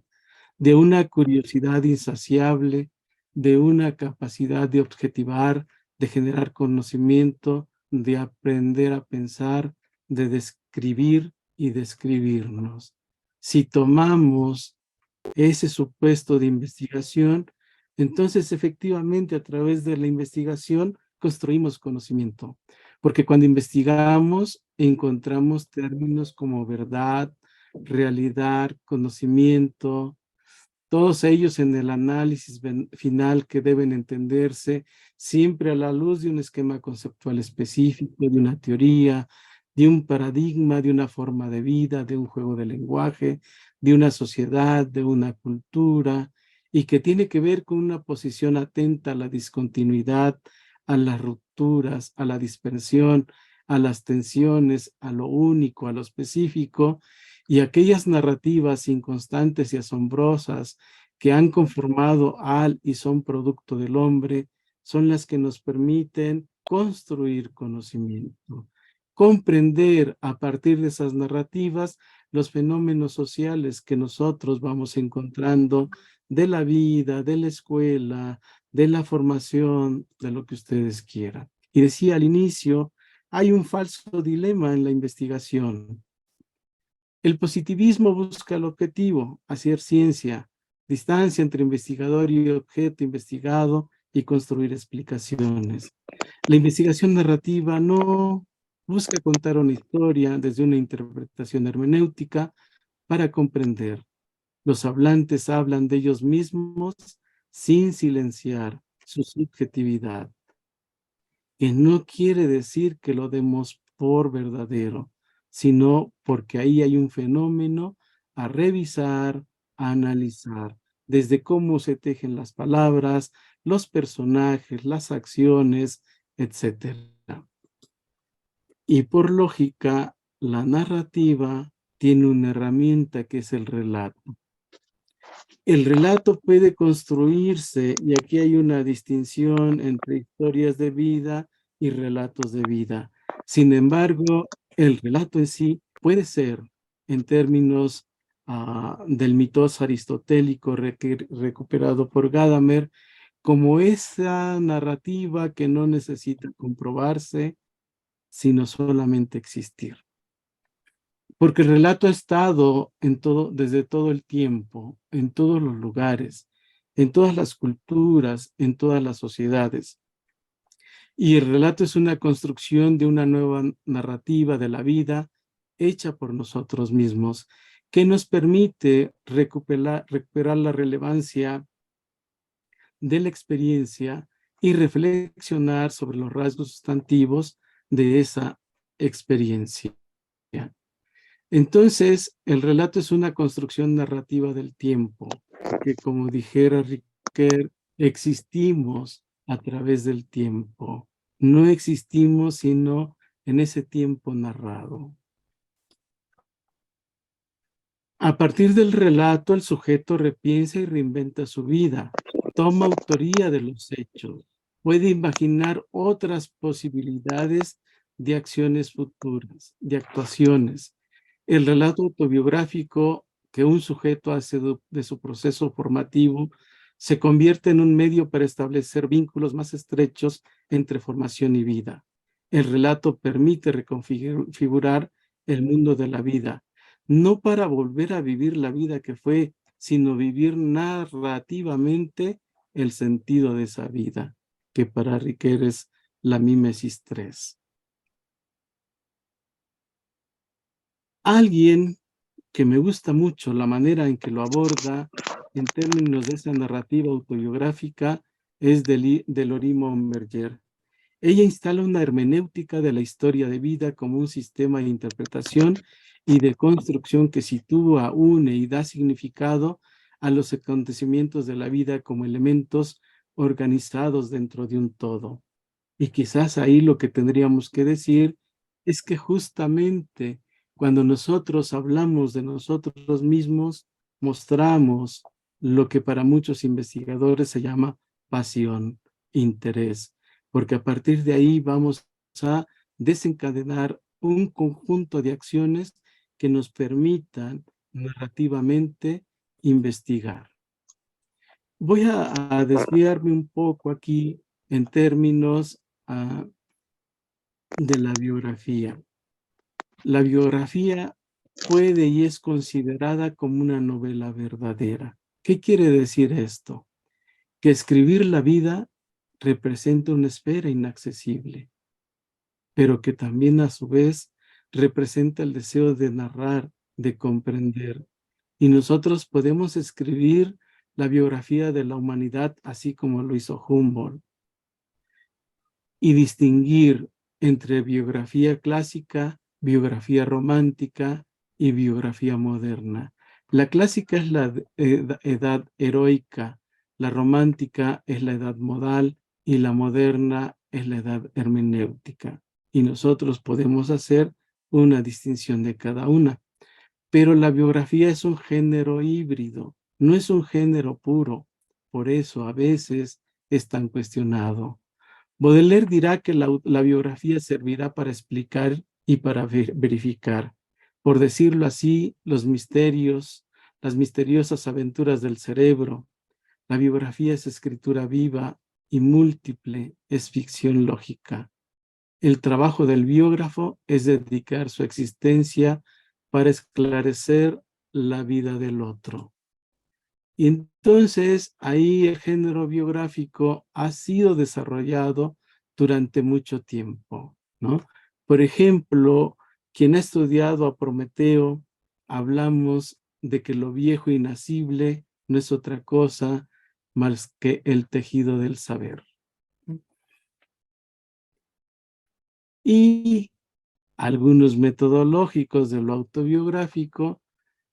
de una curiosidad insaciable, de una capacidad de objetivar, de generar conocimiento, de aprender a pensar, de describir y describirnos. Si tomamos ese supuesto de investigación, entonces efectivamente a través de la investigación construimos conocimiento, porque cuando investigamos encontramos términos como verdad, realidad, conocimiento, todos ellos en el análisis final que deben entenderse siempre a la luz de un esquema conceptual específico, de una teoría, de un paradigma, de una forma de vida, de un juego de lenguaje, de una sociedad, de una cultura, y que tiene que ver con una posición atenta a la discontinuidad, a las rupturas, a la dispersión, a las tensiones, a lo único, a lo específico, y aquellas narrativas inconstantes y asombrosas que han conformado al y son producto del hombre, son las que nos permiten construir conocimiento, comprender a partir de esas narrativas los fenómenos sociales que nosotros vamos encontrando de la vida, de la escuela, de la formación, de lo que ustedes quieran. Y decía al inicio, hay un falso dilema en la investigación. El positivismo busca el objetivo, hacer ciencia, distancia entre investigador y objeto investigado y construir explicaciones. La investigación narrativa no busca contar una historia desde una interpretación hermenéutica para comprender. Los hablantes hablan de ellos mismos sin silenciar su subjetividad, que no quiere decir que lo demos por verdadero, sino porque ahí hay un fenómeno a revisar, a analizar, desde cómo se tejen las palabras, los personajes, las acciones, etc. Y por lógica, la narrativa tiene una herramienta que es el relato. El relato puede construirse, y aquí hay una distinción entre historias de vida y relatos de vida. Sin embargo, el relato en sí puede ser, en términos del mitos aristotélico recuperado por Gadamer, como esa narrativa que no necesita comprobarse, sino solamente existir. Porque el relato ha estado en todo, desde todo el tiempo, en todos los lugares, en todas las culturas, en todas las sociedades. Y el relato es una construcción de una nueva narrativa de la vida hecha por nosotros mismos, que nos permite recuperar la relevancia de la experiencia y reflexionar sobre los rasgos sustantivos de esa experiencia. Entonces, el relato es una construcción narrativa del tiempo, que como dijera Riquer, existimos a través del tiempo. No existimos sino en ese tiempo narrado. A partir del relato, el sujeto repiensa y reinventa su vida, toma autoría de los hechos, puede imaginar otras posibilidades de acciones futuras, de actuaciones. El relato autobiográfico que un sujeto hace de su proceso formativo se convierte en un medio para establecer vínculos más estrechos entre formación y vida. El relato permite reconfigurar el mundo de la vida, no para volver a vivir la vida que fue, sino vivir narrativamente el sentido de esa vida, que para Riquer es la mímesis 3. Alguien que me gusta mucho la manera en que lo aborda en términos de esa narrativa autobiográfica es Delory Monberger. Ella instala una hermenéutica de la historia de vida como un sistema de interpretación y de construcción que sitúa, une y da significado a los acontecimientos de la vida como elementos organizados dentro de un todo. Y quizás ahí lo que tendríamos que decir es que justamente cuando nosotros hablamos de nosotros mismos, mostramos lo que para muchos investigadores se llama pasión, interés, porque a partir de ahí vamos a desencadenar un conjunto de acciones que nos permitan narrativamente investigar. Voy a desviarme un poco aquí en términos de la biografía. La biografía puede y es considerada como una novela verdadera. ¿Qué quiere decir esto? Que escribir la vida representa una esfera inaccesible, pero que también a su vez representa el deseo de narrar, de comprender. Y nosotros podemos escribir la biografía de la humanidad así como lo hizo Humboldt y distinguir entre biografía clásica, biografía romántica y biografía moderna. La clásica es la edad heroica, la romántica es la edad modal y la moderna es la edad hermenéutica. Y nosotros podemos hacer una distinción de cada una. Pero la biografía es un género híbrido, no es un género puro. Por eso a veces es tan cuestionado. Baudelaire dirá que la biografía servirá para explicar y para verificar, por decirlo así, los misterios, las misteriosas aventuras del cerebro. La biografía es escritura viva y múltiple, es ficción lógica. El trabajo del biógrafo es dedicar su existencia para esclarecer la vida del otro. Y entonces ahí el género biográfico ha sido desarrollado durante mucho tiempo, ¿no? Por ejemplo, quien ha estudiado a Prometeo, hablamos de que lo viejo y nacible no es otra cosa más que el tejido del saber. Y algunos metodológicos de lo autobiográfico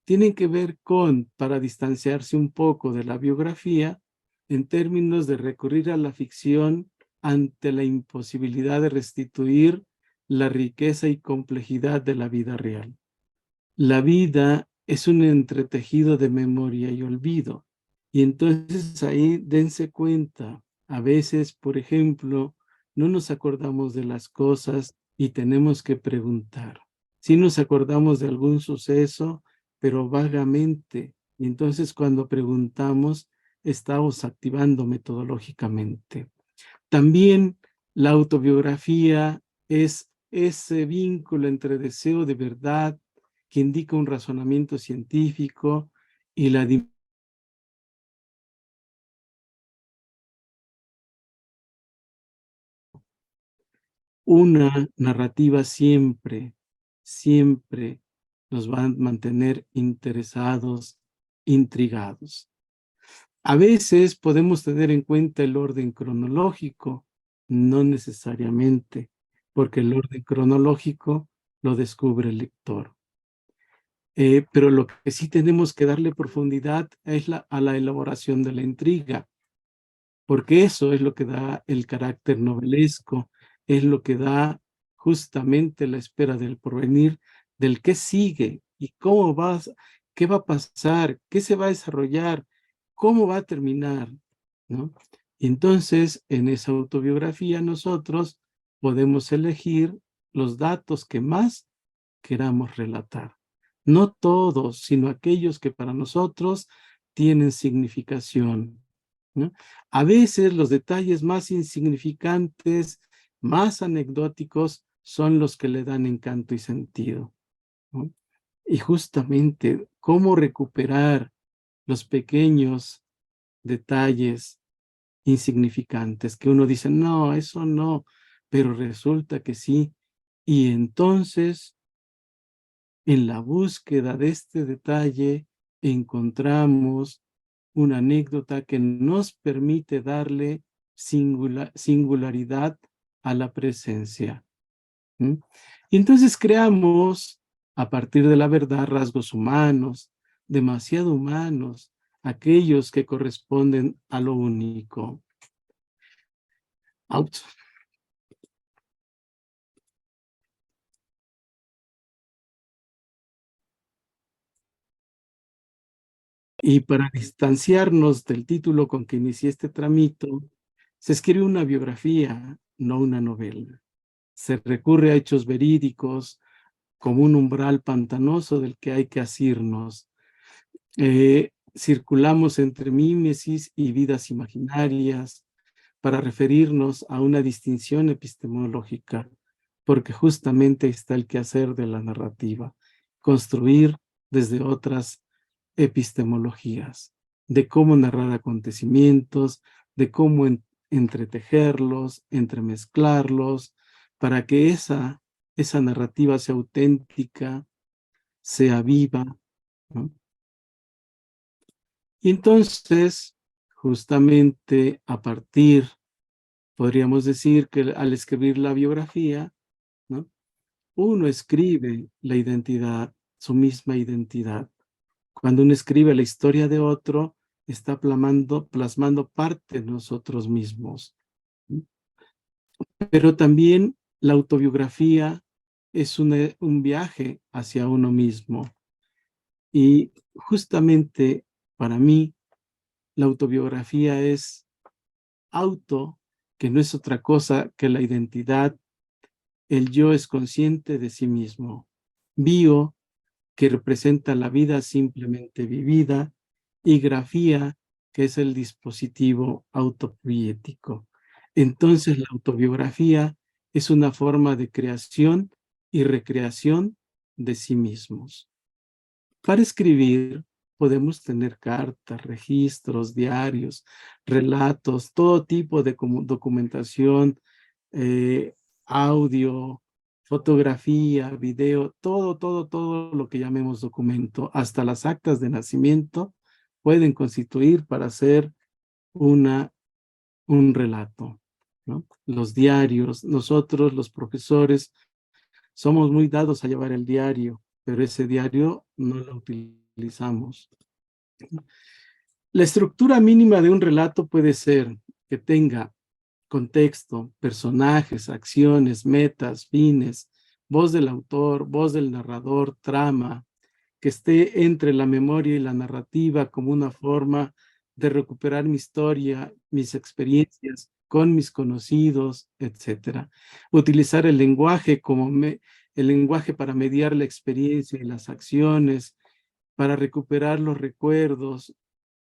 tienen que ver con, para distanciarse un poco de la biografía, en términos de recurrir a la ficción ante la imposibilidad de restituir la riqueza y complejidad de la vida real. La vida es un entretejido de memoria y olvido, y entonces ahí dense cuenta, a veces, por ejemplo, no nos acordamos de las cosas y tenemos que preguntar. Si nos acordamos de algún suceso, pero vagamente. Y entonces cuando preguntamos, estamos activando metodológicamente. También la autobiografía es ese vínculo entre deseo de verdad que indica un razonamiento científico y la una narrativa siempre nos va a mantener interesados, intrigados. A veces podemos tener en cuenta el orden cronológico, no necesariamente, porque el orden cronológico lo descubre el lector. Pero lo que sí tenemos que darle profundidad es a la elaboración de la intriga. porque eso es lo que da el carácter novelesco, es lo que da justamente la espera del porvenir, del qué sigue y cómo vas, qué va a pasar, qué se va a desarrollar, cómo va a terminar, ¿no? Y entonces, en esa autobiografía nosotros podemos elegir los datos que más queramos relatar. No todos, sino aquellos que para nosotros tienen significación, ¿no? A veces los detalles más insignificantes, más anecdóticos, son los que le dan encanto y sentido, ¿no? Y justamente, cómo recuperar los pequeños detalles insignificantes, que uno dice, no, eso no, pero resulta que sí. Y entonces, en la búsqueda de este detalle, encontramos una anécdota que nos permite darle singularidad a la presencia. ¿Mm? Y entonces creamos, a partir de la verdad, rasgos humanos, demasiado humanos, aquellos que corresponden a lo único. Out. Y para distanciarnos del título con que inicié este tramito, se escribe una biografía, no una novela. Se recurre a hechos verídicos como un umbral pantanoso del que hay que asirnos. Circulamos entre mímesis y vidas imaginarias para referirnos a una distinción epistemológica, porque justamente está el quehacer de la narrativa, construir desde otras epistemologías, de cómo narrar acontecimientos, de cómo entretejerlos, entremezclarlos, para que esa narrativa sea auténtica, sea viva, ¿no? Y entonces, justamente a partir, podríamos decir que al escribir la biografía, ¿no?, uno escribe la identidad, su misma identidad. Cuando uno escribe la historia de otro, está plasmando parte de nosotros mismos. Pero también la autobiografía es un viaje hacia uno mismo. Y justamente para mí, la autobiografía es auto, que no es otra cosa que la identidad. El yo es consciente de sí mismo. Bio, que representa la vida simplemente vivida, y grafía, que es el dispositivo autopoético. Entonces, la autobiografía es una forma de creación y recreación de sí mismos. Para escribir, podemos tener cartas, registros, diarios, relatos, todo tipo de documentación, audio, fotografía, video, todo lo que llamemos documento, hasta las actas de nacimiento, pueden constituir para hacer un relato, ¿no? Los diarios, nosotros los profesores somos muy dados a llevar el diario, pero ese diario no lo utilizamos. La estructura mínima de un relato puede ser que tenga contexto, personajes, acciones, metas, fines, voz del autor, voz del narrador, trama, que esté entre la memoria y la narrativa como una forma de recuperar mi historia, mis experiencias con mis conocidos, etc. Utilizar el lenguaje el lenguaje para mediar la experiencia y las acciones, para recuperar los recuerdos,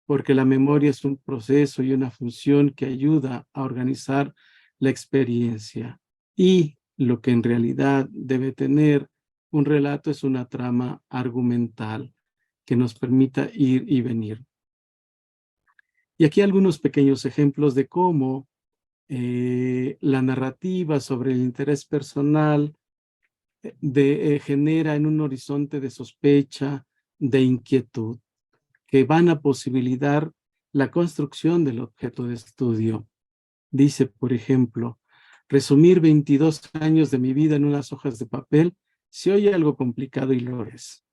porque la memoria es un proceso y una función que ayuda a organizar la experiencia. Y lo que en realidad debe tener un relato es una trama argumental que nos permita ir y venir. Y aquí algunos pequeños ejemplos de cómo la narrativa sobre el interés personal genera en un horizonte de sospecha, de inquietud, que van a posibilitar la construcción del objeto de estudio. Dice, por ejemplo, resumir 22 años de mi vida en unas hojas de papel se oye algo complicado y lo es.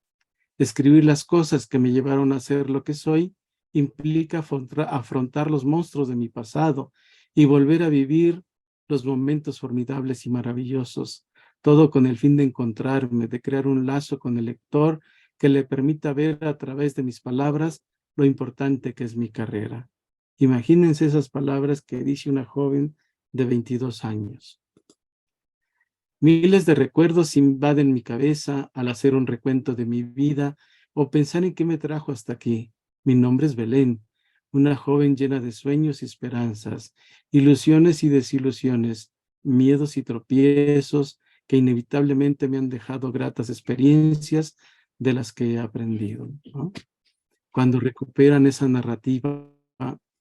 Escribir las cosas que me llevaron a ser lo que soy implica afrontar los monstruos de mi pasado y volver a vivir los momentos formidables y maravillosos, todo con el fin de encontrarme, de crear un lazo con el lector que le permita ver a través de mis palabras lo importante que es mi carrera. Imagínense esas palabras que dice una joven de 22 años. Miles de recuerdos invaden mi cabeza al hacer un recuento de mi vida o pensar en qué me trajo hasta aquí. Mi nombre es Belén, una joven llena de sueños y esperanzas, ilusiones y desilusiones, miedos y tropiezos que inevitablemente me han dejado gratas experiencias de las que he aprendido, ¿no? Cuando recuperan esa narrativa,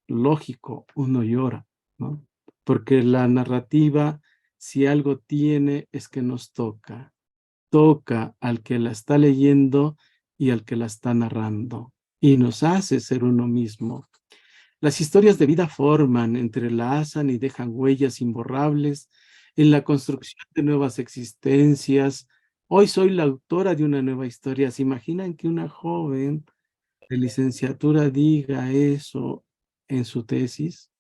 lógico, uno llora, ¿no? Porque la narrativa, si algo tiene, es que nos toca. Toca al que la está leyendo y al que la está narrando. Y nos hace ser uno mismo. Las historias de vida forman, entrelazan y dejan huellas imborrables en la construcción de nuevas existencias. Hoy soy la autora de una nueva historia. ¿Se imaginan que una joven de licenciatura diga eso en su tesis?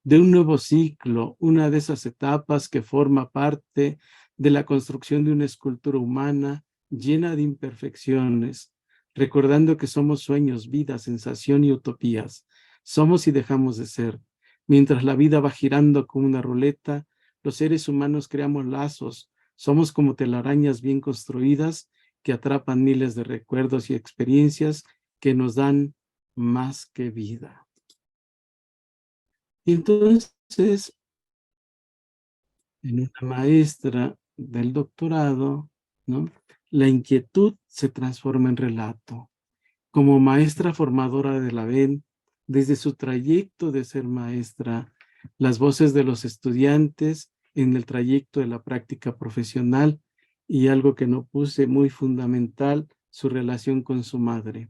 De un nuevo ciclo, una de esas etapas que forma parte de la construcción de una escultura humana llena de imperfecciones, recordando que somos sueños, vida, sensación y utopías. Somos y dejamos de ser. Mientras la vida va girando como una ruleta, los seres humanos creamos lazos. Somos como telarañas bien construidas que atrapan miles de recuerdos y experiencias que nos dan más que vida. Y entonces, en una maestra del doctorado, ¿no?, la inquietud se transforma en relato. Como maestra formadora de la BEN, desde su trayecto de ser maestra, las voces de los estudiantes en el trayecto de la práctica profesional y algo que no puse muy fundamental, su relación con su madre.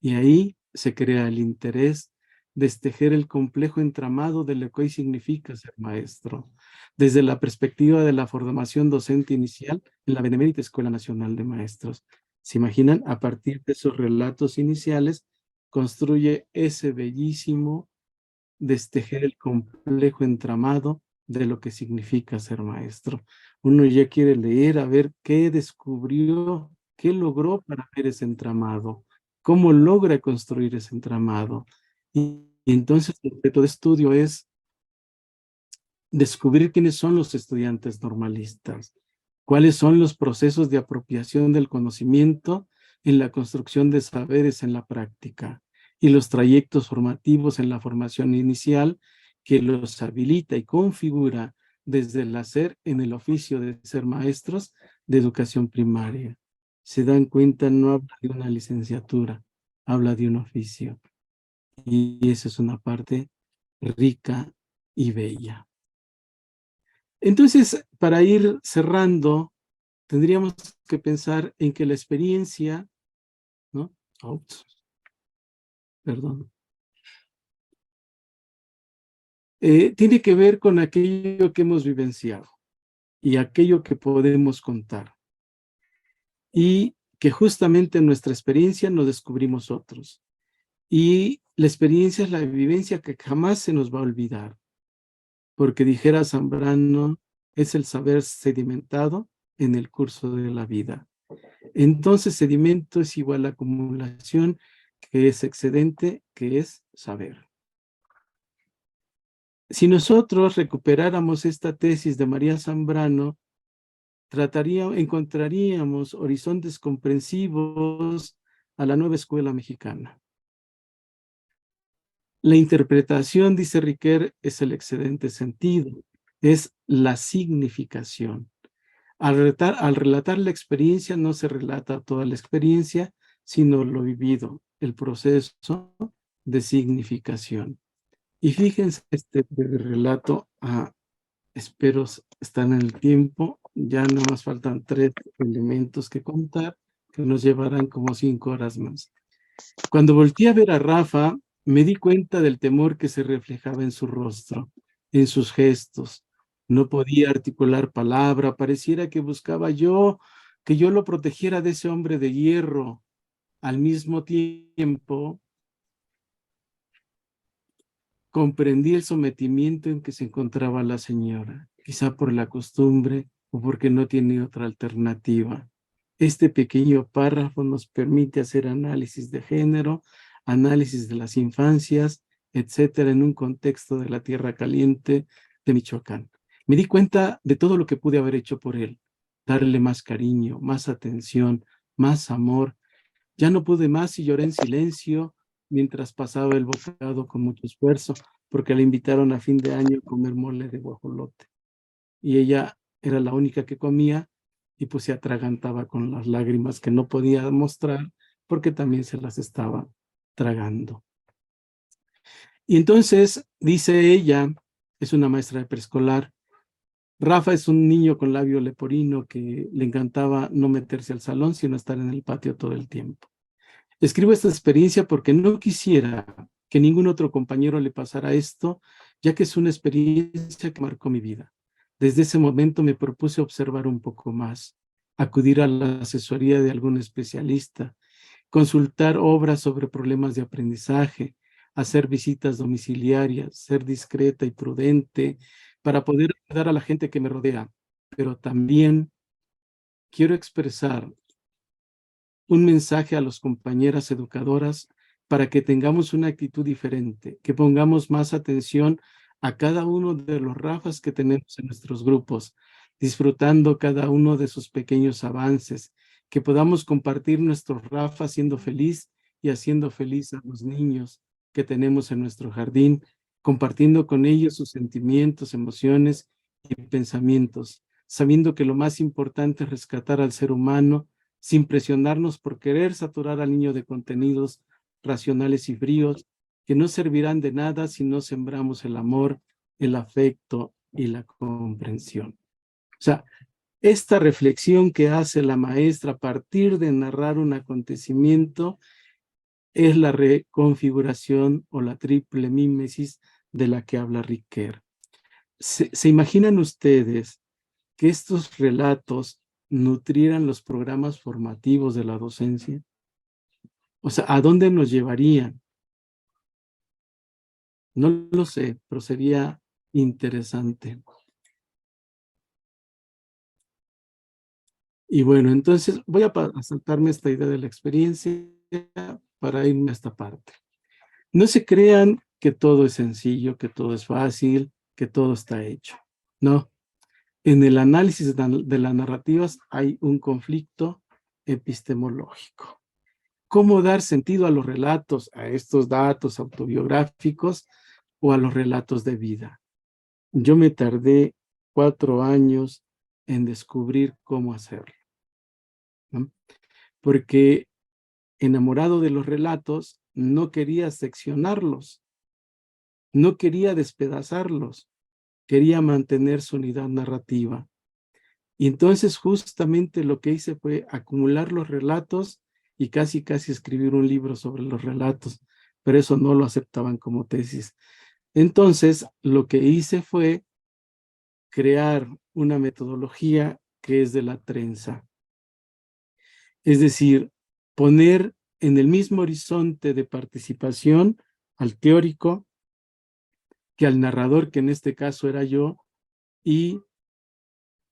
Y ahí se crea el interés de tejer el complejo entramado de lo que hoy significa ser maestro, desde la perspectiva de la formación docente inicial en la Benemérita Escuela Nacional de Maestros. ¿Se imaginan? A partir de esos relatos iniciales, construye ese bellísimo destejer el complejo entramado de lo que significa ser maestro. Uno ya quiere leer a ver qué descubrió, qué logró para ver ese entramado, cómo logra construir ese entramado. Y entonces el objeto de estudio es descubrir quiénes son los estudiantes normalistas, cuáles son los procesos de apropiación del conocimiento en la construcción de saberes en la práctica y los trayectos formativos en la formación inicial que los habilita y configura desde el hacer en el oficio de ser maestros de educación primaria. Se dan cuenta, no habla de una licenciatura, habla de un oficio. Y esa es una parte rica y bella. Entonces, para ir cerrando, tendríamos que pensar en que la experiencia, ¿no? Perdón. Tiene que ver con aquello que hemos vivenciado y aquello que podemos contar. Y que justamente en nuestra experiencia nos descubrimos otros. Y la experiencia es la vivencia que jamás se nos va a olvidar. Porque dijera Zambrano, es el saber sedimentado en el curso de la vida. Entonces, sedimento es igual a acumulación, que es excedente, que es saber. Si nosotros recuperáramos esta tesis de María Zambrano, encontraríamos horizontes comprensivos a la nueva escuela mexicana. La interpretación, dice Riquer, es el excedente sentido, es la significación. Al relatar la experiencia, no se relata toda la experiencia, sino lo vivido, el proceso de significación. Y fíjense este relato, espero estar en el tiempo, ya no más faltan 3 elementos que contar, que nos llevarán como 5 horas más. Cuando volteé a ver a Rafa, me di cuenta del temor que se reflejaba en su rostro, en sus gestos. No podía articular palabra, pareciera que buscaba que yo lo protegiera de ese hombre de hierro. Al mismo tiempo, comprendí el sometimiento en que se encontraba la señora, quizá por la costumbre o porque no tiene otra alternativa. Este pequeño párrafo nos permite hacer análisis de género, análisis de las infancias, etcétera, en un contexto de la tierra caliente de Michoacán. Me di cuenta de todo lo que pude haber hecho por él, darle más cariño, más atención, más amor. Ya no pude más y lloré en silencio mientras pasaba el bocado con mucho esfuerzo, porque le invitaron a fin de año a comer mole de guajolote. Y ella era la única que comía y pues se atragantaba con las lágrimas que no podía mostrar porque también se las estaba tragando. Y entonces, dice ella, es una maestra de preescolar, Rafa es un niño con labio leporino que le encantaba no meterse al salón, sino estar en el patio todo el tiempo. Escribo esta experiencia porque no quisiera que ningún otro compañero le pasara esto, ya que es una experiencia que marcó mi vida. Desde ese momento me propuse observar un poco más, acudir a la asesoría de algún especialista, consultar obras sobre problemas de aprendizaje, hacer visitas domiciliarias, ser discreta y prudente para poder ayudar a la gente que me rodea. Pero también quiero expresar un mensaje a las compañeras educadoras para que tengamos una actitud diferente, que pongamos más atención a cada uno de los Rafas que tenemos en nuestros grupos, disfrutando cada uno de sus pequeños avances, que podamos compartir nuestros Rafas siendo feliz y haciendo feliz a los niños que tenemos en nuestro jardín, compartiendo con ellos sus sentimientos, emociones y pensamientos, sabiendo que lo más importante es rescatar al ser humano sin presionarnos por querer saturar al niño de contenidos racionales y fríos que no servirán de nada si no sembramos el amor, el afecto y la comprensión. O sea, esta reflexión que hace la maestra a partir de narrar un acontecimiento es la reconfiguración o la triple mímesis de la que habla Riquer. ¿Se imaginan ustedes que estos relatos nutrieran los programas formativos de la docencia? O sea, ¿a dónde nos llevarían? No lo sé, pero sería interesante. Y bueno, entonces voy a saltarme esta idea de la experiencia para irme a esta parte. No se crean que todo es sencillo, que todo es fácil, que todo está hecho. No. En el análisis de las narrativas hay un conflicto epistemológico. ¿Cómo dar sentido a los relatos, a estos datos autobiográficos o a los relatos de vida? Yo me tardé 4 años en descubrir cómo hacerlo, ¿no? Porque enamorado de los relatos, no quería seccionarlos, no quería despedazarlos, quería mantener su unidad narrativa. Y entonces justamente lo que hice fue acumular los relatos y casi escribir un libro sobre los relatos, pero eso no lo aceptaban como tesis. Entonces lo que hice fue crear una metodología que es de la trenza. Es decir, poner en el mismo horizonte de participación al teórico, que al narrador, que en este caso era yo, y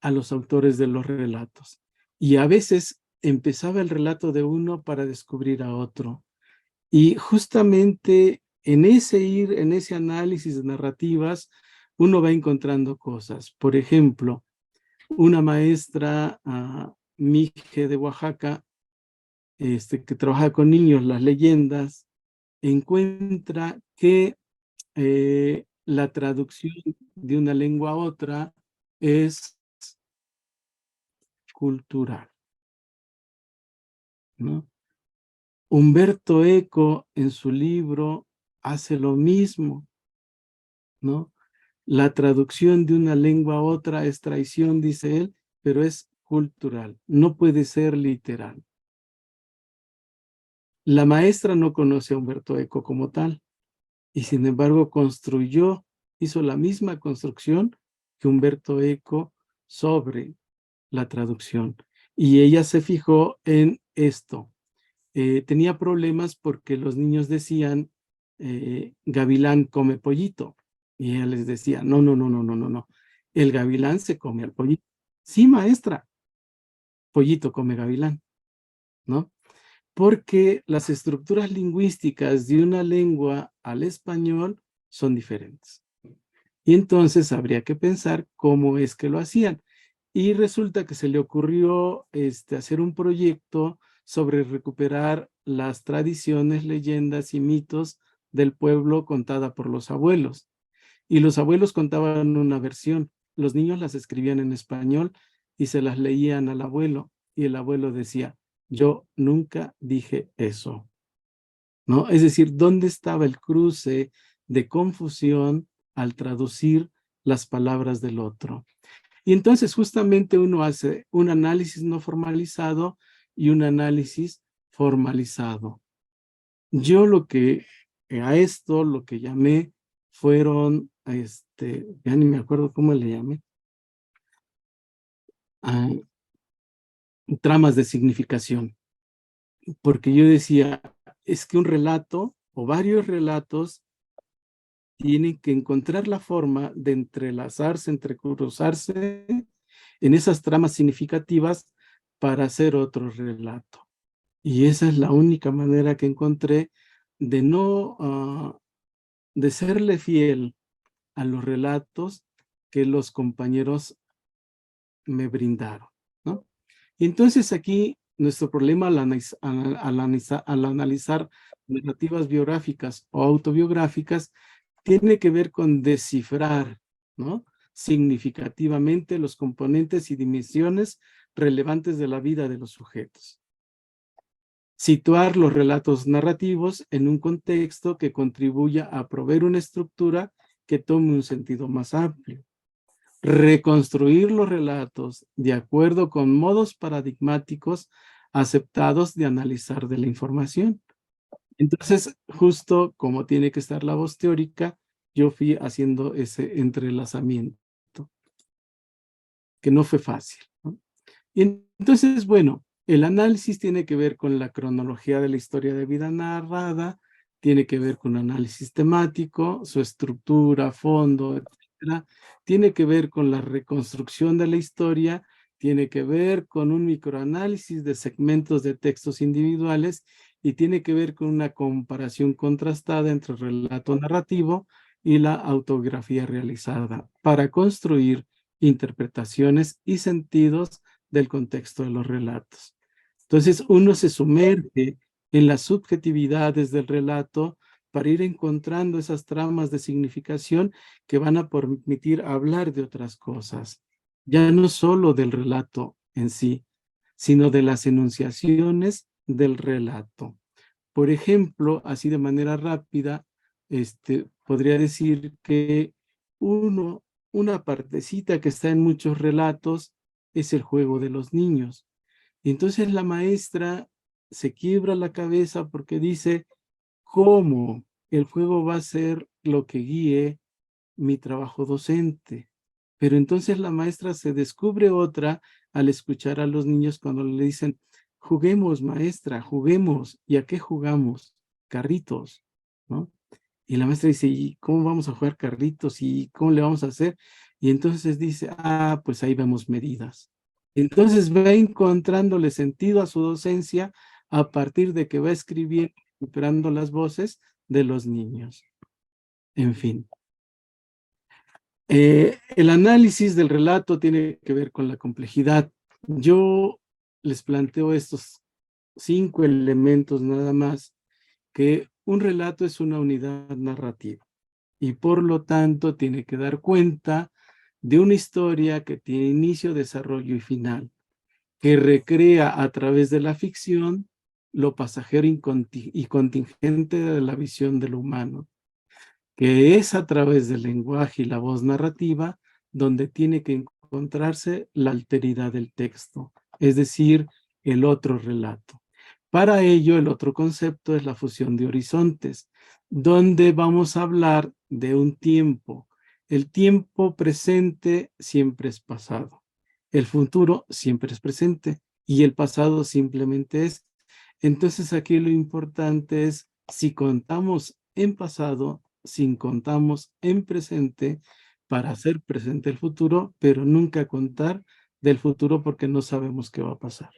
a los autores de los relatos. Y a veces empezaba el relato de uno para descubrir a otro. Y justamente en ese análisis de narrativas, uno va encontrando cosas. Por ejemplo, una maestra, Mije de Oaxaca, que trabaja con niños, las leyendas, encuentra que la traducción de una lengua a otra es cultural, ¿no? Humberto Eco en su libro hace lo mismo, ¿no? La traducción de una lengua a otra es traición, dice él, pero es cultural, no puede ser literal. La maestra no conoce a Humberto Eco como tal, y sin embargo hizo la misma construcción que Humberto Eco sobre la traducción. Y ella se fijó en esto. Tenía problemas porque los niños decían gavilán come pollito. Y ella les decía, no, no, no, no, no, no, no. El gavilán se come al pollito. Sí, maestra. Pollito come gavilán, ¿no? Porque las estructuras lingüísticas de una lengua al español son diferentes. Y entonces habría que pensar cómo es que lo hacían. Y resulta que se le ocurrió hacer un proyecto sobre recuperar las tradiciones, leyendas y mitos del pueblo contada por los abuelos. Y los abuelos contaban una versión. Los niños las escribían en español y se las leían al abuelo. Y el abuelo decía, yo nunca dije eso, ¿no? Es decir, ¿dónde estaba el cruce de confusión al traducir las palabras del otro? Y entonces justamente uno hace un análisis no formalizado y un análisis formalizado. Yo a esto lo que llamé fueron, ya ni me acuerdo cómo le llamé, tramas de significación. Porque yo decía, es que un relato o varios relatos tienen que encontrar la forma de entrelazarse, entrecruzarse en esas tramas significativas para hacer otro relato. Y esa es la única manera que encontré de de serle fiel a los relatos que los compañeros me brindaron, ¿no? Y entonces aquí nuestro problema al analizar narrativas biográficas o autobiográficas tiene que ver con descifrar, ¿no?, significativamente los componentes y dimensiones relevantes de la vida de los sujetos. Situar los relatos narrativos en un contexto que contribuya a proveer una estructura que tome un sentido más amplio. Reconstruir los relatos de acuerdo con modos paradigmáticos aceptados de analizar de la información. Entonces, justo como tiene que estar la voz teórica, yo fui haciendo ese entrelazamiento, que no fue fácil, ¿no? Y entonces, bueno, el análisis tiene que ver con la cronología de la historia de vida narrada, tiene que ver con análisis temático, su estructura, fondo, etcétera. Tiene que ver con la reconstrucción de la historia, tiene que ver con un microanálisis de segmentos de textos individuales y tiene que ver con una comparación contrastada entre el relato narrativo y la autobiografía realizada para construir interpretaciones y sentidos del contexto de los relatos. Entonces, uno se sumerge en las subjetividades del relato para ir encontrando esas tramas de significación que van a permitir hablar de otras cosas, ya no solo del relato en sí, sino de las enunciaciones del relato. Por ejemplo, así de manera rápida, podría decir que una partecita que está en muchos relatos es el juego de los niños. Y entonces la maestra se quiebra la cabeza porque dice, ¿cómo el juego va a ser lo que guíe mi trabajo docente? Pero entonces la maestra se descubre otra al escuchar a los niños cuando le dicen, juguemos, maestra, juguemos. ¿Y a qué jugamos? Carritos, ¿no? Y la maestra dice, ¿y cómo vamos a jugar carritos? ¿Y cómo le vamos a hacer? Y entonces dice, pues ahí vemos medidas. Entonces va encontrándole sentido a su docencia a partir de que va escribiendo, recuperando las voces de los niños. En fin. El análisis del relato tiene que ver con la complejidad. Yo les planteo estos 5 elementos nada más, que un relato es una unidad narrativa y por lo tanto tiene que dar cuenta de una historia que tiene inicio, desarrollo y final, que recrea a través de la ficción lo pasajero y contingente de la visión del humano, que es a través del lenguaje y la voz narrativa donde tiene que encontrarse la alteridad del texto, es decir, el otro relato. Para ello, el otro concepto es la fusión de horizontes, donde vamos a hablar de un tiempo. El tiempo presente siempre es pasado, el futuro siempre es presente y el pasado simplemente es. Entonces aquí lo importante es, si contamos en pasado, sin contamos en presente para hacer presente el futuro, pero nunca contar del futuro porque no sabemos qué va a pasar.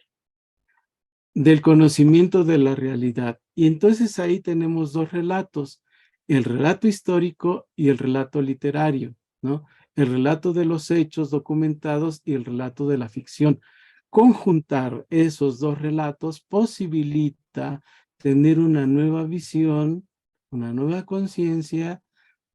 Del conocimiento de la realidad. Y entonces ahí tenemos dos relatos, el relato histórico y el relato literario, ¿no? El relato de los hechos documentados y el relato de la ficción. Conjuntar esos dos relatos posibilita tener una nueva visión, una nueva conciencia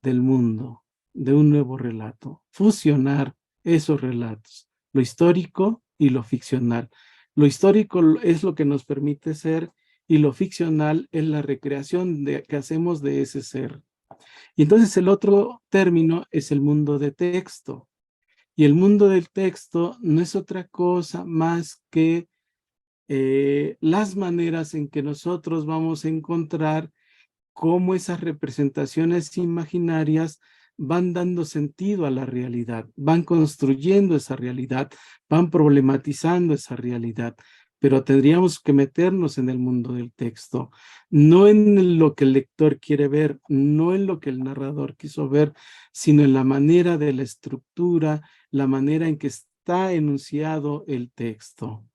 del mundo, de un nuevo relato. Fusionar esos relatos, lo histórico y lo ficcional. Lo histórico es lo que nos permite ser y lo ficcional es la recreación que hacemos de ese ser. Y entonces el otro término es el mundo de texto. Y el mundo del texto no es otra cosa más que las maneras en que nosotros vamos a encontrar cómo esas representaciones imaginarias van dando sentido a la realidad, van construyendo esa realidad, van problematizando esa realidad, pero tendríamos que meternos en el mundo del texto, no en lo que el lector quiere ver, no en lo que el narrador quiso ver, sino en la manera de la estructura, la manera en que está enunciado el texto,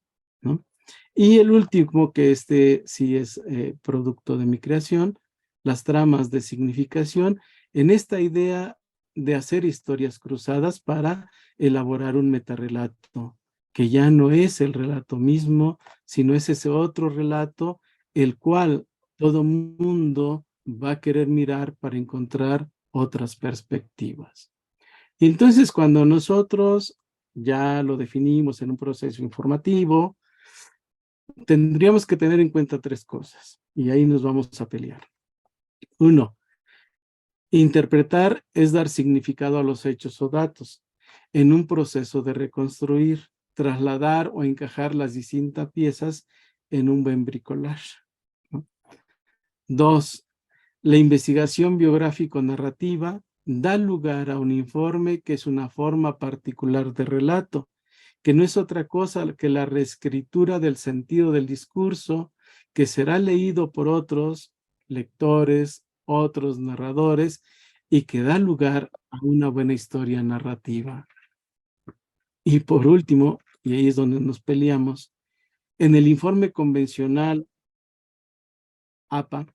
¿no? Y el último, que sí es producto de mi creación, las tramas de significación, en esta idea de hacer historias cruzadas para elaborar un metarrelato, que ya no es el relato mismo, sino es ese otro relato, el cual todo mundo va a querer mirar para encontrar otras perspectivas. Y entonces, cuando nosotros ya lo definimos en un proceso informativo, tendríamos que tener en cuenta tres cosas, y ahí nos vamos a pelear. Uno, interpretar es dar significado a los hechos o datos en un proceso de reconstruir, trasladar o encajar las distintas piezas en un buen bricolage, ¿no? Dos, la investigación biográfico-narrativa da lugar a un informe que es una forma particular de relato, que no es otra cosa que la reescritura del sentido del discurso que será leído por otros lectores, otros narradores, y que da lugar a una buena historia narrativa. Y por último, y ahí es donde nos peleamos, en el informe convencional APA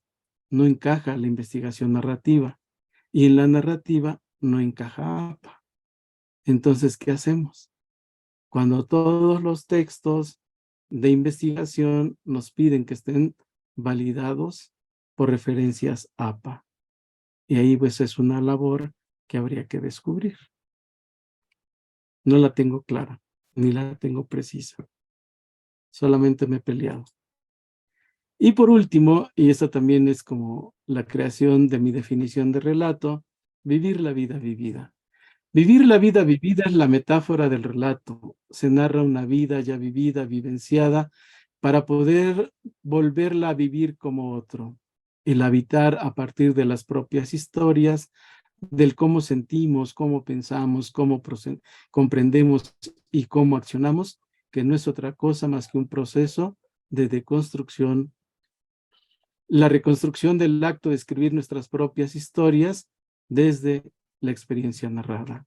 no encaja la investigación narrativa, y en la narrativa no encaja APA. Entonces, ¿qué hacemos? Cuando todos los textos de investigación nos piden que estén validados por referencias APA. Y ahí pues es una labor que habría que descubrir. No la tengo clara, ni la tengo precisa. Solamente me he peleado. Y por último, y esta también es como la creación de mi definición de relato, vivir la vida vivida. Vivir la vida vivida es la metáfora del relato. Se narra una vida ya vivida, vivenciada, para poder volverla a vivir como otro. El habitar a partir de las propias historias, del cómo sentimos, cómo pensamos, cómo comprendemos y cómo accionamos, que no es otra cosa más que un proceso de deconstrucción. La reconstrucción del acto de escribir nuestras propias historias desde la experiencia narrada.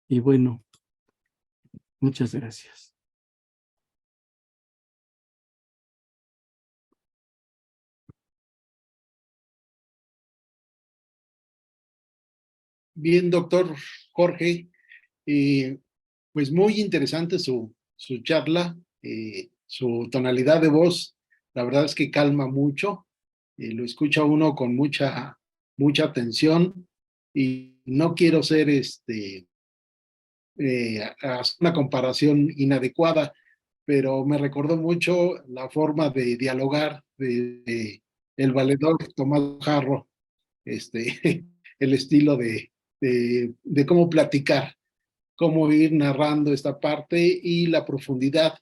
Y bueno, muchas gracias. Bien, doctor Jorge, pues muy interesante su charla, su tonalidad de voz, la verdad es que calma mucho, lo escucha uno con mucha atención, y no quiero ser hacer una comparación inadecuada, pero me recordó mucho la forma de dialogar de el valedor Tomás Jarro, el estilo de cómo platicar, cómo ir narrando esta parte y la profundidad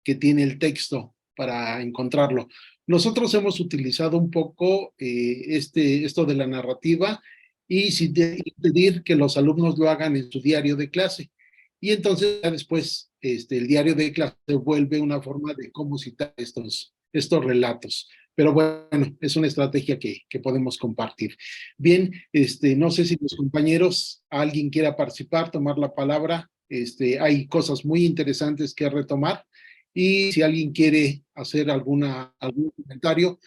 que tiene el texto para encontrarlo. Nosotros hemos utilizado un poco esto de la narrativa y sin pedir que los alumnos lo hagan en su diario de clase. Y entonces después el diario de clase vuelve una forma de cómo citar estos relatos. pero bueno, es una estrategia que podemos compartir. Bien, no sé si los compañeros, alguien quiera participar, tomar la palabra. Hay cosas muy interesantes que retomar. Y si alguien quiere hacer algún comentario,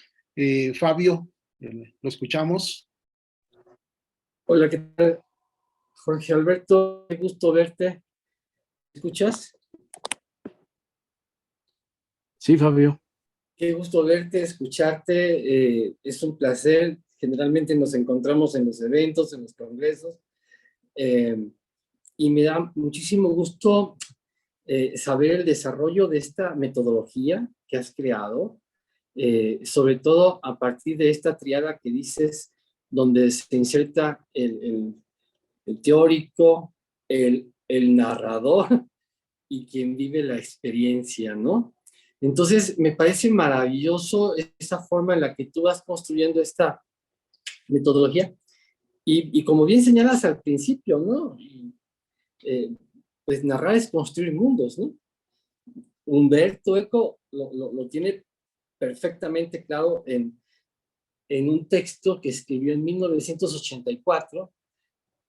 Fabio, lo escuchamos. Hola, ¿qué tal? Jorge Alberto, qué gusto verte. ¿Me escuchas? Sí, Fabio. Qué gusto verte, escucharte. Es un placer. Generalmente nos encontramos en los eventos, en los congresos. Y me da muchísimo gusto saber el desarrollo de esta metodología que has creado, sobre todo a partir de esta triada que dices, donde se inserta el teórico, el narrador y quien vive la experiencia, ¿no? Entonces, me parece maravilloso esa forma en la que tú vas construyendo esta metodología. Y como bien señalas al principio, ¿no? Pues narrar es construir mundos, ¿no? Humberto Eco lo tiene perfectamente claro en un texto que escribió en 1984,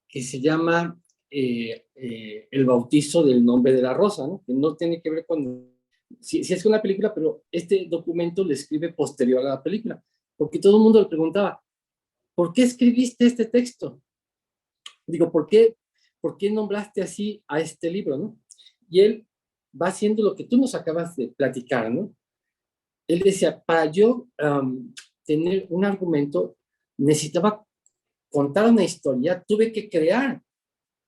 que se llama El bautizo del nombre de la rosa, ¿no? Que no tiene que ver con... Sí, es una película, pero este documento lo escribe posterior a la película, porque todo el mundo le preguntaba, ¿por qué escribiste este texto? Digo, ¿por qué nombraste así a este libro, no? Y él va haciendo lo que tú nos acabas de platicar, ¿no? Él decía, para yo tener un argumento, necesitaba contar una historia, tuve que crear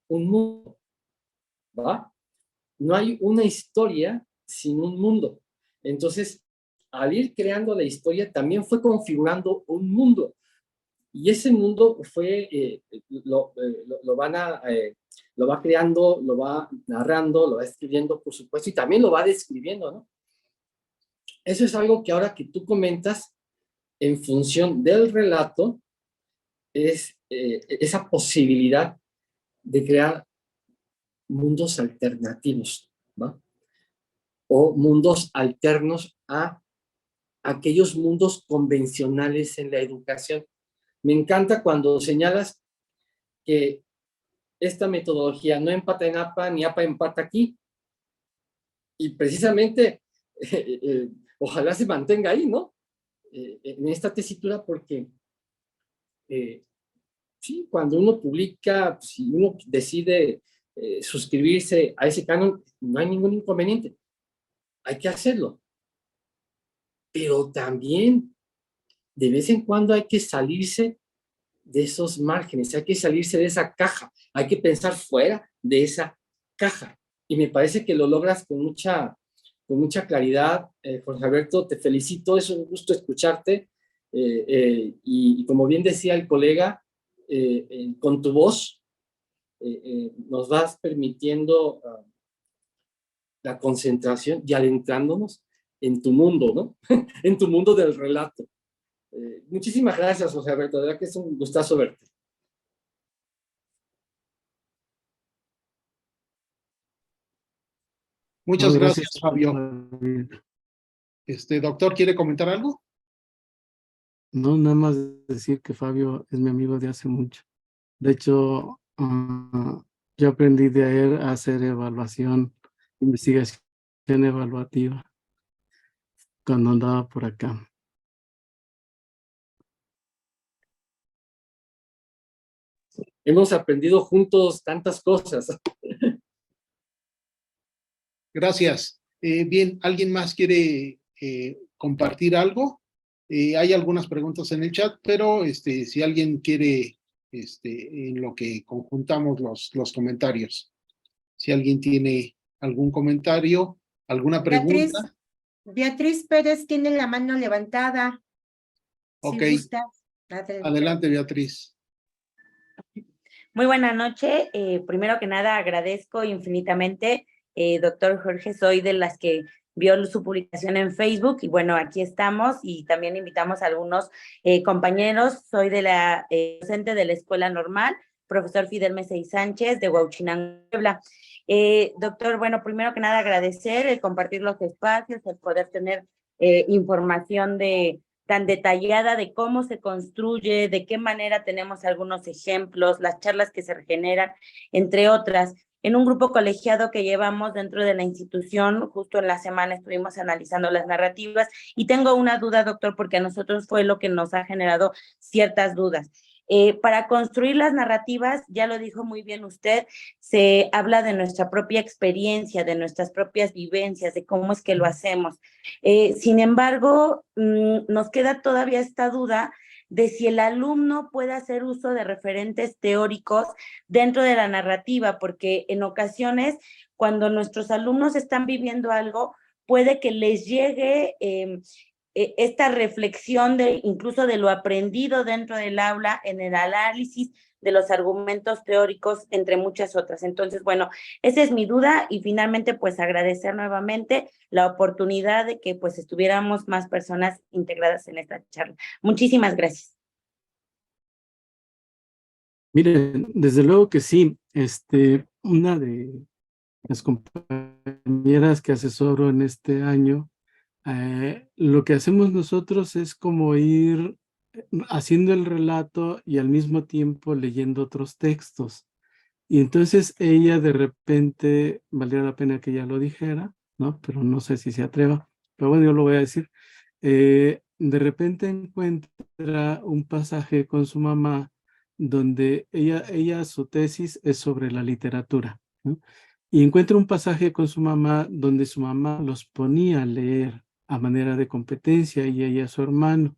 un mundo, ¿va? No hay una historia sin un mundo. Entonces, al ir creando la historia, también fue configurando un mundo. Y ese mundo fue, lo va creando, lo va narrando, lo va escribiendo, por supuesto, y también lo va describiendo, ¿no? Eso es algo que ahora que tú comentas, en función del relato, es esa posibilidad de crear mundos alternativos, ¿va? O mundos alternos a aquellos mundos convencionales en la educación. Me encanta cuando señalas que esta metodología no empata en APA ni APA empata aquí. Y precisamente, ojalá se mantenga ahí, ¿no? En esta tesitura, porque sí, cuando uno publica, si uno decide suscribirse a ese canon, no hay ningún inconveniente. Hay que hacerlo. Pero también, de vez en cuando hay que salirse de esos márgenes, hay que salirse de esa caja, hay que pensar fuera de esa caja. Y me parece que lo logras con mucha claridad, Jorge Alberto, te felicito, es un gusto escucharte. Y como bien decía el colega, con tu voz nos vas permitiendo la concentración y adentrándonos en tu mundo, ¿no? En tu mundo del relato. Muchísimas gracias, José Alberto, de verdad que es un gustazo verte. Muchas gracias, Fabio. Fabio. Doctor, ¿quiere comentar algo? No, nada más decir que Fabio es mi amigo de hace mucho. De hecho, yo aprendí de él a hacer investigación evaluativa cuando andaba por acá. Hemos aprendido juntos tantas cosas. Gracias. Bien, ¿alguien más quiere compartir algo? Hay algunas preguntas en el chat, pero si alguien quiere, en lo que conjuntamos los comentarios, si alguien tiene algún comentario, alguna pregunta. Beatriz Pérez tiene la mano levantada. Ok. Si gusta. Adelante, Beatriz. Muy buena noche. Primero que nada, agradezco infinitamente, doctor Jorge, soy de las que vio su publicación en Facebook y bueno, aquí estamos y también invitamos a algunos compañeros. Soy de la docente de la Escuela Normal, profesor Fidel Mesey Sánchez de Huauchinango, Puebla. Doctor, bueno, primero que nada agradecer el compartir los espacios, el poder tener información de tan detallada de cómo se construye, de qué manera tenemos algunos ejemplos, las charlas que se generan, entre otras. En un grupo colegiado que llevamos dentro de la institución, justo en la semana estuvimos analizando las narrativas y tengo una duda, doctor, porque a nosotros fue lo que nos ha generado ciertas dudas. Para construir las narrativas, ya lo dijo muy bien usted, se habla de nuestra propia experiencia, de nuestras propias vivencias, de cómo es que lo hacemos. Sin embargo, nos queda todavía esta duda de si el alumno puede hacer uso de referentes teóricos dentro de la narrativa, porque en ocasiones, cuando nuestros alumnos están viviendo algo, puede que les llegue esta reflexión incluso de lo aprendido dentro del aula en el análisis de los argumentos teóricos, entre muchas otras. Entonces, bueno, esa es mi duda y finalmente, pues agradecer nuevamente la oportunidad de que pues estuviéramos más personas integradas en esta charla. Muchísimas gracias. Miren, desde luego que sí. Una de las compañeras que asesoro en este año, lo que hacemos nosotros es como ir haciendo el relato y al mismo tiempo leyendo otros textos. Y entonces ella de repente, valdría la pena que ella lo dijera, ¿no? Pero no sé si se atreva. Pero bueno, yo lo voy a decir. De repente encuentra un pasaje con su mamá donde ella su tesis es sobre la literatura, ¿no? Y encuentra un pasaje con su mamá donde su mamá los ponía a leer a manera de competencia y ella su hermano.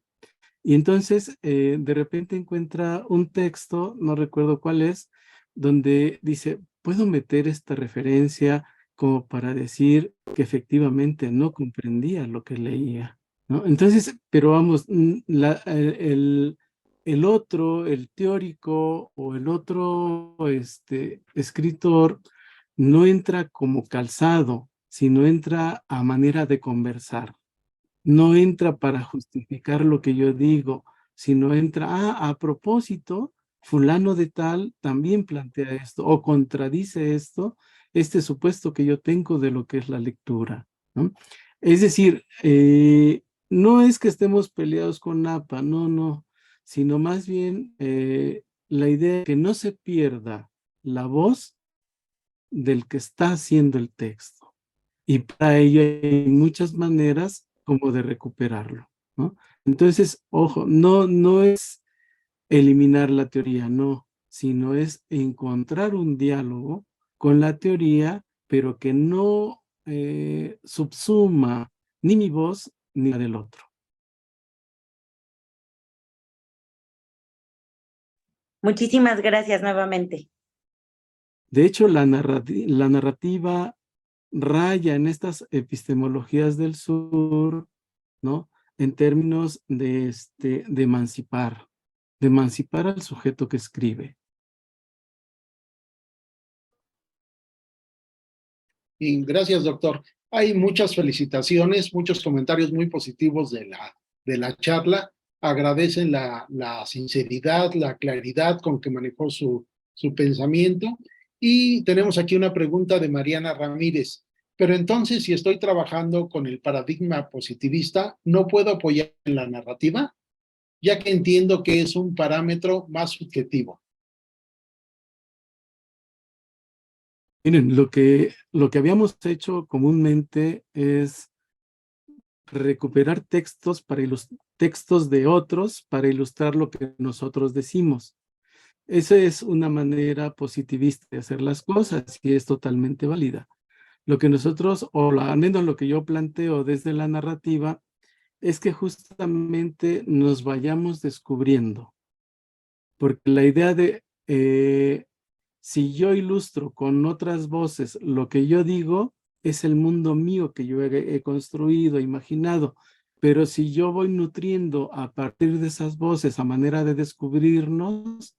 Y entonces de repente encuentra un texto, no recuerdo cuál es, donde dice, ¿puedo meter esta referencia como para decir que efectivamente no comprendía lo que leía? ¿No? Entonces, pero vamos, el otro, el teórico o el otro escritor no entra como calzado, sino entra a manera de conversar. No entra para justificar lo que yo digo, sino entra, a propósito, fulano de tal también plantea esto o contradice esto, este supuesto que yo tengo de lo que es la lectura, ¿no? Es decir, no es que estemos peleados con APA, no, sino más bien la idea de que no se pierda la voz del que está haciendo el texto. Y para ello hay muchas maneras como de recuperarlo, ¿no? Entonces, ojo, no es eliminar la teoría, no, sino es encontrar un diálogo con la teoría, pero que no subsuma ni mi voz ni la del otro. Muchísimas gracias nuevamente. De hecho, la narrativa raya en estas epistemologías del sur, ¿no? En términos de emancipar al sujeto que escribe. Y gracias, doctor. Hay muchas felicitaciones, muchos comentarios muy positivos de la charla. Agradecen la sinceridad, la claridad con que manejó su pensamiento. Y tenemos aquí una pregunta de Mariana Ramírez. Pero entonces, si estoy trabajando con el paradigma positivista, ¿no puedo apoyar en la narrativa? Ya que entiendo que es un parámetro más subjetivo. Miren, lo que habíamos hecho comúnmente es recuperar textos de otros para ilustrar lo que nosotros decimos. Esa es una manera positivista de hacer las cosas y es totalmente válida. Lo que nosotros, o al menos lo que yo planteo desde la narrativa, es que justamente nos vayamos descubriendo. Porque la idea de, si yo ilustro con otras voces lo que yo digo, es el mundo mío que yo he construido, imaginado. Pero si yo voy nutriendo a partir de esas voces a manera de descubrirnos,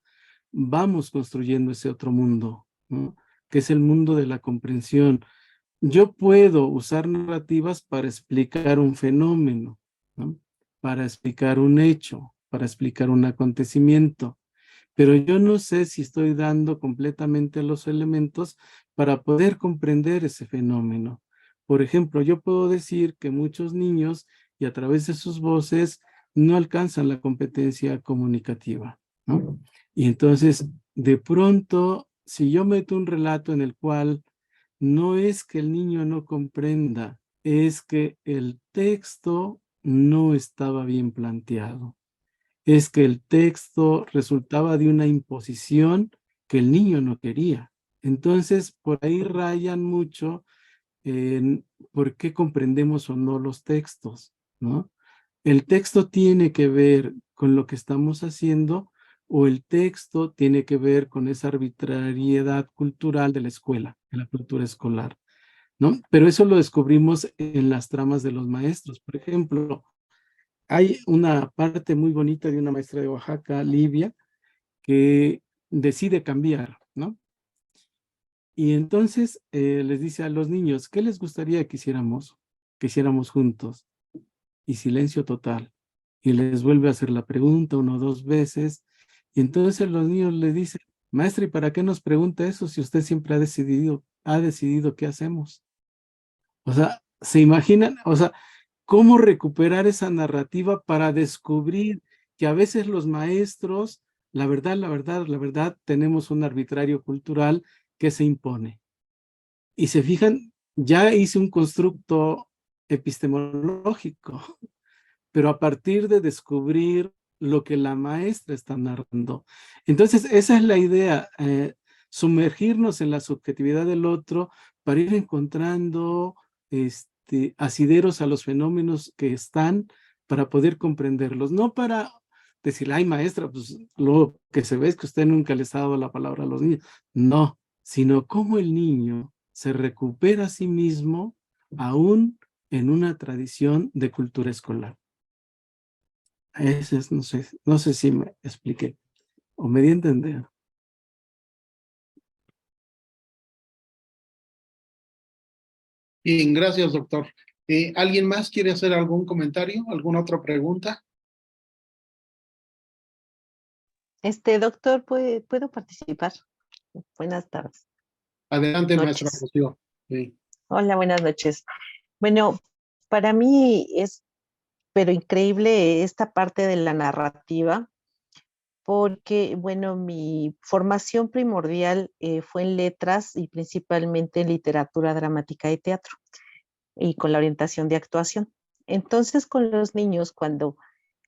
vamos construyendo ese otro mundo, ¿no? Que es el mundo de la comprensión. Yo puedo usar narrativas para explicar un fenómeno, ¿no? Para explicar un hecho, para explicar un acontecimiento, pero yo no sé si estoy dando completamente los elementos para poder comprender ese fenómeno. Por ejemplo, yo puedo decir que muchos niños, y a través de sus voces, no alcanzan la competencia comunicativa, ¿no? Y entonces, de pronto, si yo meto un relato en el cual no es que el niño no comprenda, es que el texto no estaba bien planteado, es que el texto resultaba de una imposición que el niño no quería. Entonces, por ahí rayan mucho en por qué comprendemos o no los textos, ¿no? ¿El texto tiene que ver con lo que estamos haciendo o el texto tiene que ver con esa arbitrariedad cultural de la escuela, de la cultura escolar, ¿no? Pero eso lo descubrimos en las tramas de los maestros. Por ejemplo, hay una parte muy bonita de una maestra de Oaxaca, Livia, que decide cambiar, ¿no? Y entonces les dice a los niños, ¿qué les gustaría que hiciéramos? Que hiciéramos juntos. Y silencio total. Y les vuelve a hacer la pregunta 1 o 2 veces. Y entonces los niños le dicen, maestra, ¿y para qué nos pregunta eso si usted siempre ha decidido qué hacemos? O sea, ¿se imaginan? O sea, ¿cómo recuperar esa narrativa para descubrir que a veces los maestros, la verdad, tenemos un arbitrario cultural que se impone? Y se fijan, ya hice un constructo epistemológico, pero a partir de descubrir lo que la maestra está narrando. Entonces, esa es la idea, sumergirnos en la subjetividad del otro para ir encontrando asideros a los fenómenos que están para poder comprenderlos, no para decir, ay maestra, pues lo que se ve es que usted nunca les ha dado la palabra a los niños. No, sino cómo el niño se recupera a sí mismo aún en una tradición de cultura escolar. Ese es, no sé si me expliqué o me di a entender. Bien, gracias, doctor. ¿Alguien más quiere hacer algún comentario? ¿Alguna otra pregunta? Doctor, ¿puedo participar? Buenas tardes. Adelante, maestra Noches. Rocío. Sí. Hola, buenas noches. Bueno, para mí es, pero increíble esta parte de la narrativa, porque, bueno, mi formación primordial fue en letras y principalmente en literatura dramática y teatro, y con la orientación de actuación. Entonces, con los niños, cuando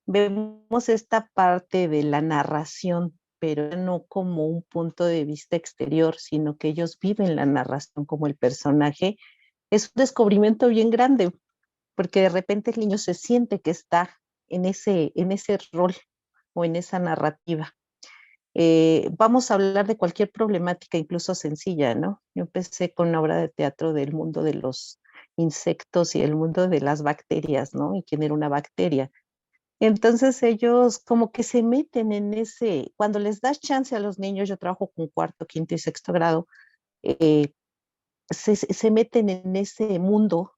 vemos esta parte de la narración, pero no como un punto de vista exterior, sino que ellos viven la narración como el personaje, es un descubrimiento bien grande, porque de repente el niño se siente que está en ese rol o en esa narrativa. Vamos a hablar de cualquier problemática, incluso sencilla, ¿no? Yo empecé con una obra de teatro del mundo de los insectos y el mundo de las bacterias, ¿no? Y quién era una bacteria. Entonces ellos como que se meten en cuando les das chance a los niños, yo trabajo con 4., 5. y 6. grado, eh, se meten en ese mundo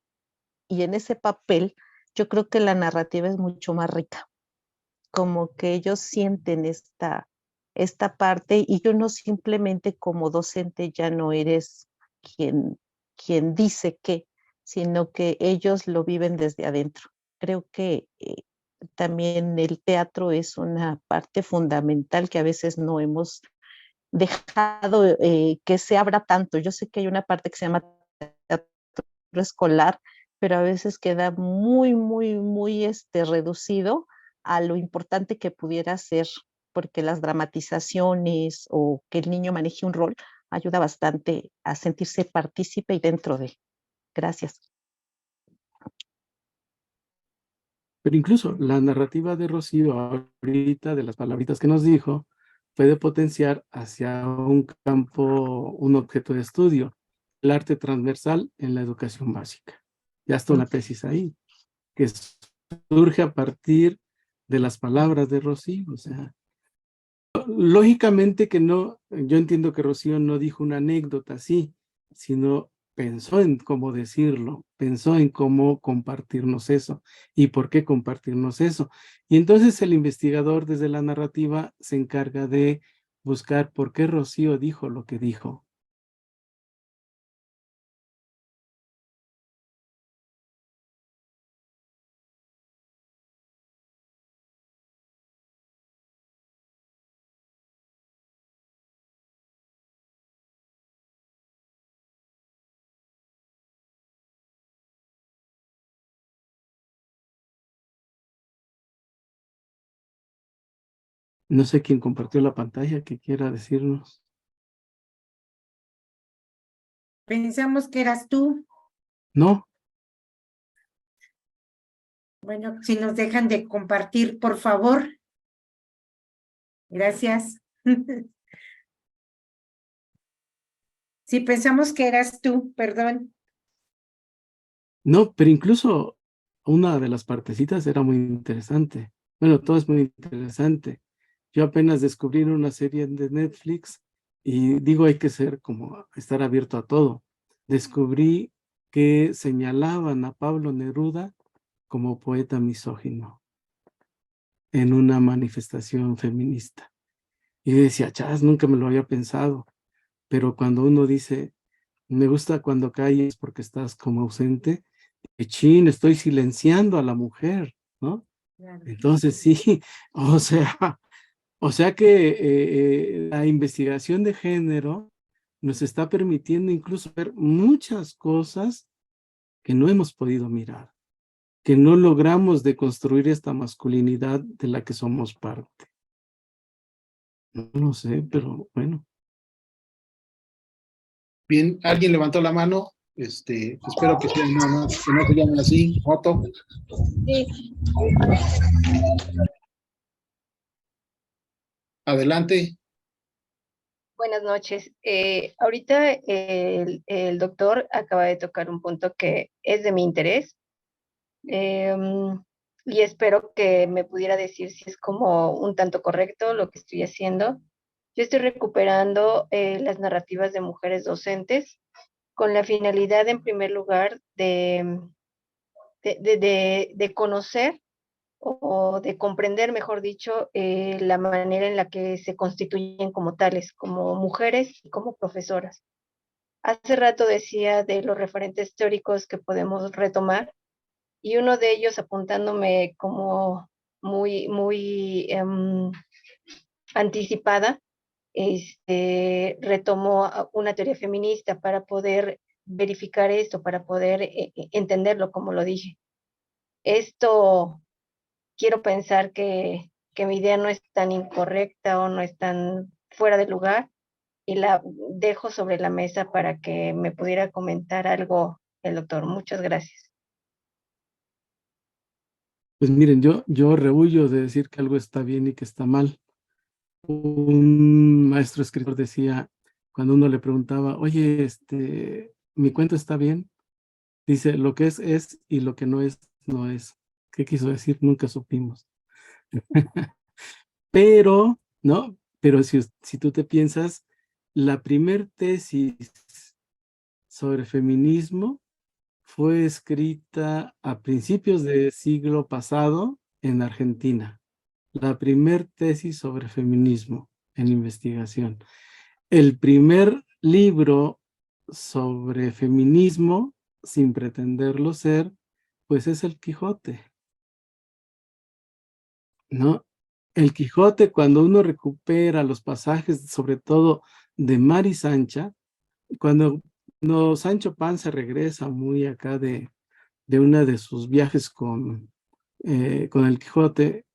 y en ese papel, yo creo que la narrativa es mucho más rica, como que ellos sienten esta parte y yo no simplemente como docente ya no eres quien dice qué, sino que ellos lo viven desde adentro. Creo que también el teatro es una parte fundamental que a veces no hemos dejado que se abra tanto. Yo sé que hay una parte que se llama teatro escolar, pero a veces queda muy reducido a lo importante que pudiera ser, porque las dramatizaciones o que el niño maneje un rol ayuda bastante a sentirse partícipe y dentro de. Gracias. Pero incluso la narrativa de Rocío ahorita, de las palabritas que nos dijo, puede potenciar hacia un campo, un objeto de estudio, el arte transversal en la educación básica. Ya está una tesis ahí, que surge a partir de las palabras de Rocío. O sea, lógicamente que no, yo entiendo que Rocío no dijo una anécdota así, sino pensó en cómo decirlo, pensó en cómo compartirnos eso y por qué compartirnos eso. Y entonces el investigador desde la narrativa se encarga de buscar por qué Rocío dijo lo que dijo. No sé quién compartió la pantalla, que quiera decirnos. Pensamos que eras tú. No, Bueno, si nos dejan de compartir, por favor. Gracias. Sí, pensamos que eras tú, perdón. no, pero incluso una de las partecitas era muy interesante. Bueno, todo es muy interesante. Yo apenas descubrí una serie de Netflix y digo, hay que ser como estar abierto a todo. Descubrí que señalaban a Pablo Neruda como poeta misógino en una manifestación feminista. Y decía, chas, nunca me lo había pensado. Pero cuando uno dice, me gusta cuando calles porque estás como ausente, chin, estoy silenciando a la mujer, ¿no? Claro. Entonces sí, o sea que la investigación de género nos está permitiendo incluso ver muchas cosas que no hemos podido mirar, que no logramos deconstruir esta masculinidad de la que somos parte. No lo sé, pero bueno. Bien, alguien levantó la mano. Espero que sea nada más, que no se llame así, Otto. Sí. Adelante. Buenas noches. Ahorita el doctor acaba de tocar un punto que es de mi interés y espero que me pudiera decir si es como un tanto correcto lo que estoy haciendo. Yo estoy recuperando las narrativas de mujeres docentes con la finalidad, en primer lugar, de conocer o de comprender, mejor dicho, la manera en la que se constituyen como tales, como mujeres y como profesoras. Hace rato decía de los referentes teóricos que podemos retomar y uno de ellos apuntándome como muy anticipada, retomó una teoría feminista para poder verificar esto, para poder entenderlo, como lo dije. Esto quiero pensar que mi idea no es tan incorrecta o no es tan fuera de lugar y la dejo sobre la mesa para que me pudiera comentar algo el doctor. Muchas gracias. Pues miren, yo rehuyo de decir que algo está bien y que está mal. Un maestro escritor decía, cuando uno le preguntaba, oye, ¿mi cuento está bien? Dice, lo que es y lo que no es, no es. ¿Qué quiso decir? Nunca supimos. Pero, ¿no? Pero si tú te piensas, la primer tesis sobre feminismo fue escrita a principios del siglo pasado en Argentina. La primer tesis sobre feminismo en investigación. El primer libro sobre feminismo, sin pretenderlo ser, pues es el Quijote, ¿no? El Quijote, cuando uno recupera los pasajes, sobre todo de Mari Sancha, cuando Sancho Panza regresa muy acá de una de sus viajes con el Quijote,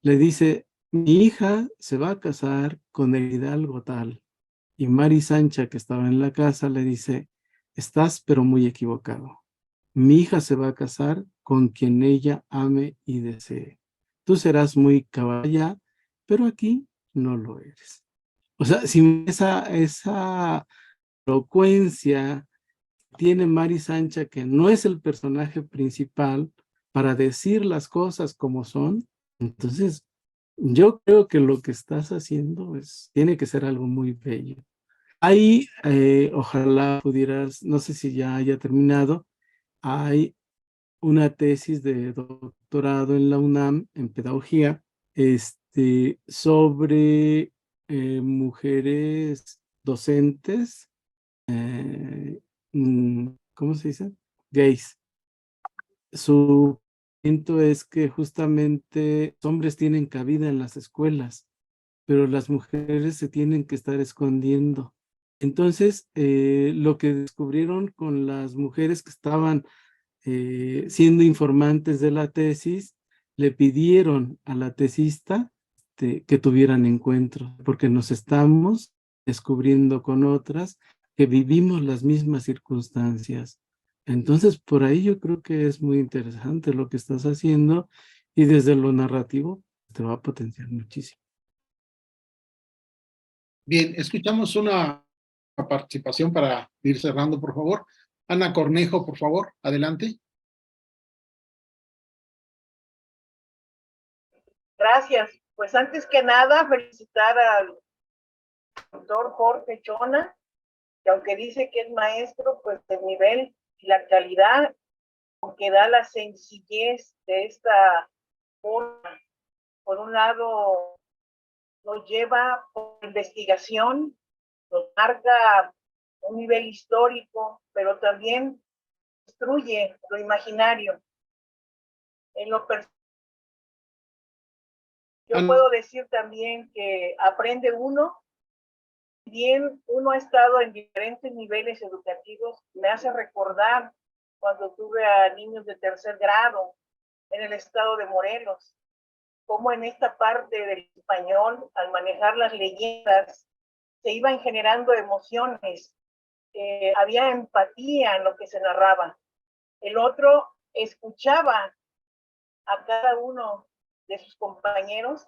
le dice, mi hija se va a casar con el hidalgo tal. Y Mari Sancha, que estaba en la casa, le dice, estás pero muy equivocado. Mi hija se va a casar con quien ella ame y desee. Tú serás muy caballa, pero aquí no lo eres. O sea, si esa elocuencia tiene Mari Sancha, que no es el personaje principal, para decir las cosas como son, entonces yo creo que lo que estás haciendo tiene que ser algo muy bello. Ahí, ojalá pudieras, no sé si ya haya terminado, hay una tesis de doctorado en la UNAM, en pedagogía, sobre mujeres docentes, ¿cómo se dice? Gays. Su punto es que justamente los hombres tienen cabida en las escuelas, pero las mujeres se tienen que estar escondiendo. Entonces, lo que descubrieron con las mujeres que estaban siendo informantes de la tesis, le pidieron a la tesista que tuvieran encuentros, porque nos estamos descubriendo con otras que vivimos las mismas circunstancias. Entonces, por ahí yo creo que es muy interesante lo que estás haciendo y desde lo narrativo te va a potenciar muchísimo. Bien, escuchamos una participación para ir cerrando, por favor. Ana Cornejo, por favor, adelante. Gracias. Pues antes que nada, felicitar al doctor Jorge Chona, que aunque dice que es maestro, pues el nivel y la calidad que da la sencillez de esta forma. Por un lado, nos lleva por investigación, nos marca un nivel histórico, pero también construye lo imaginario. En lo personal, yo puedo decir también que aprende uno, bien uno ha estado en diferentes niveles educativos, me hace recordar cuando tuve a niños de tercer grado en el estado de Morelos, cómo en esta parte del español, al manejar las leyendas, se iban generando emociones, había empatía en lo que se narraba. El otro escuchaba a cada uno de sus compañeros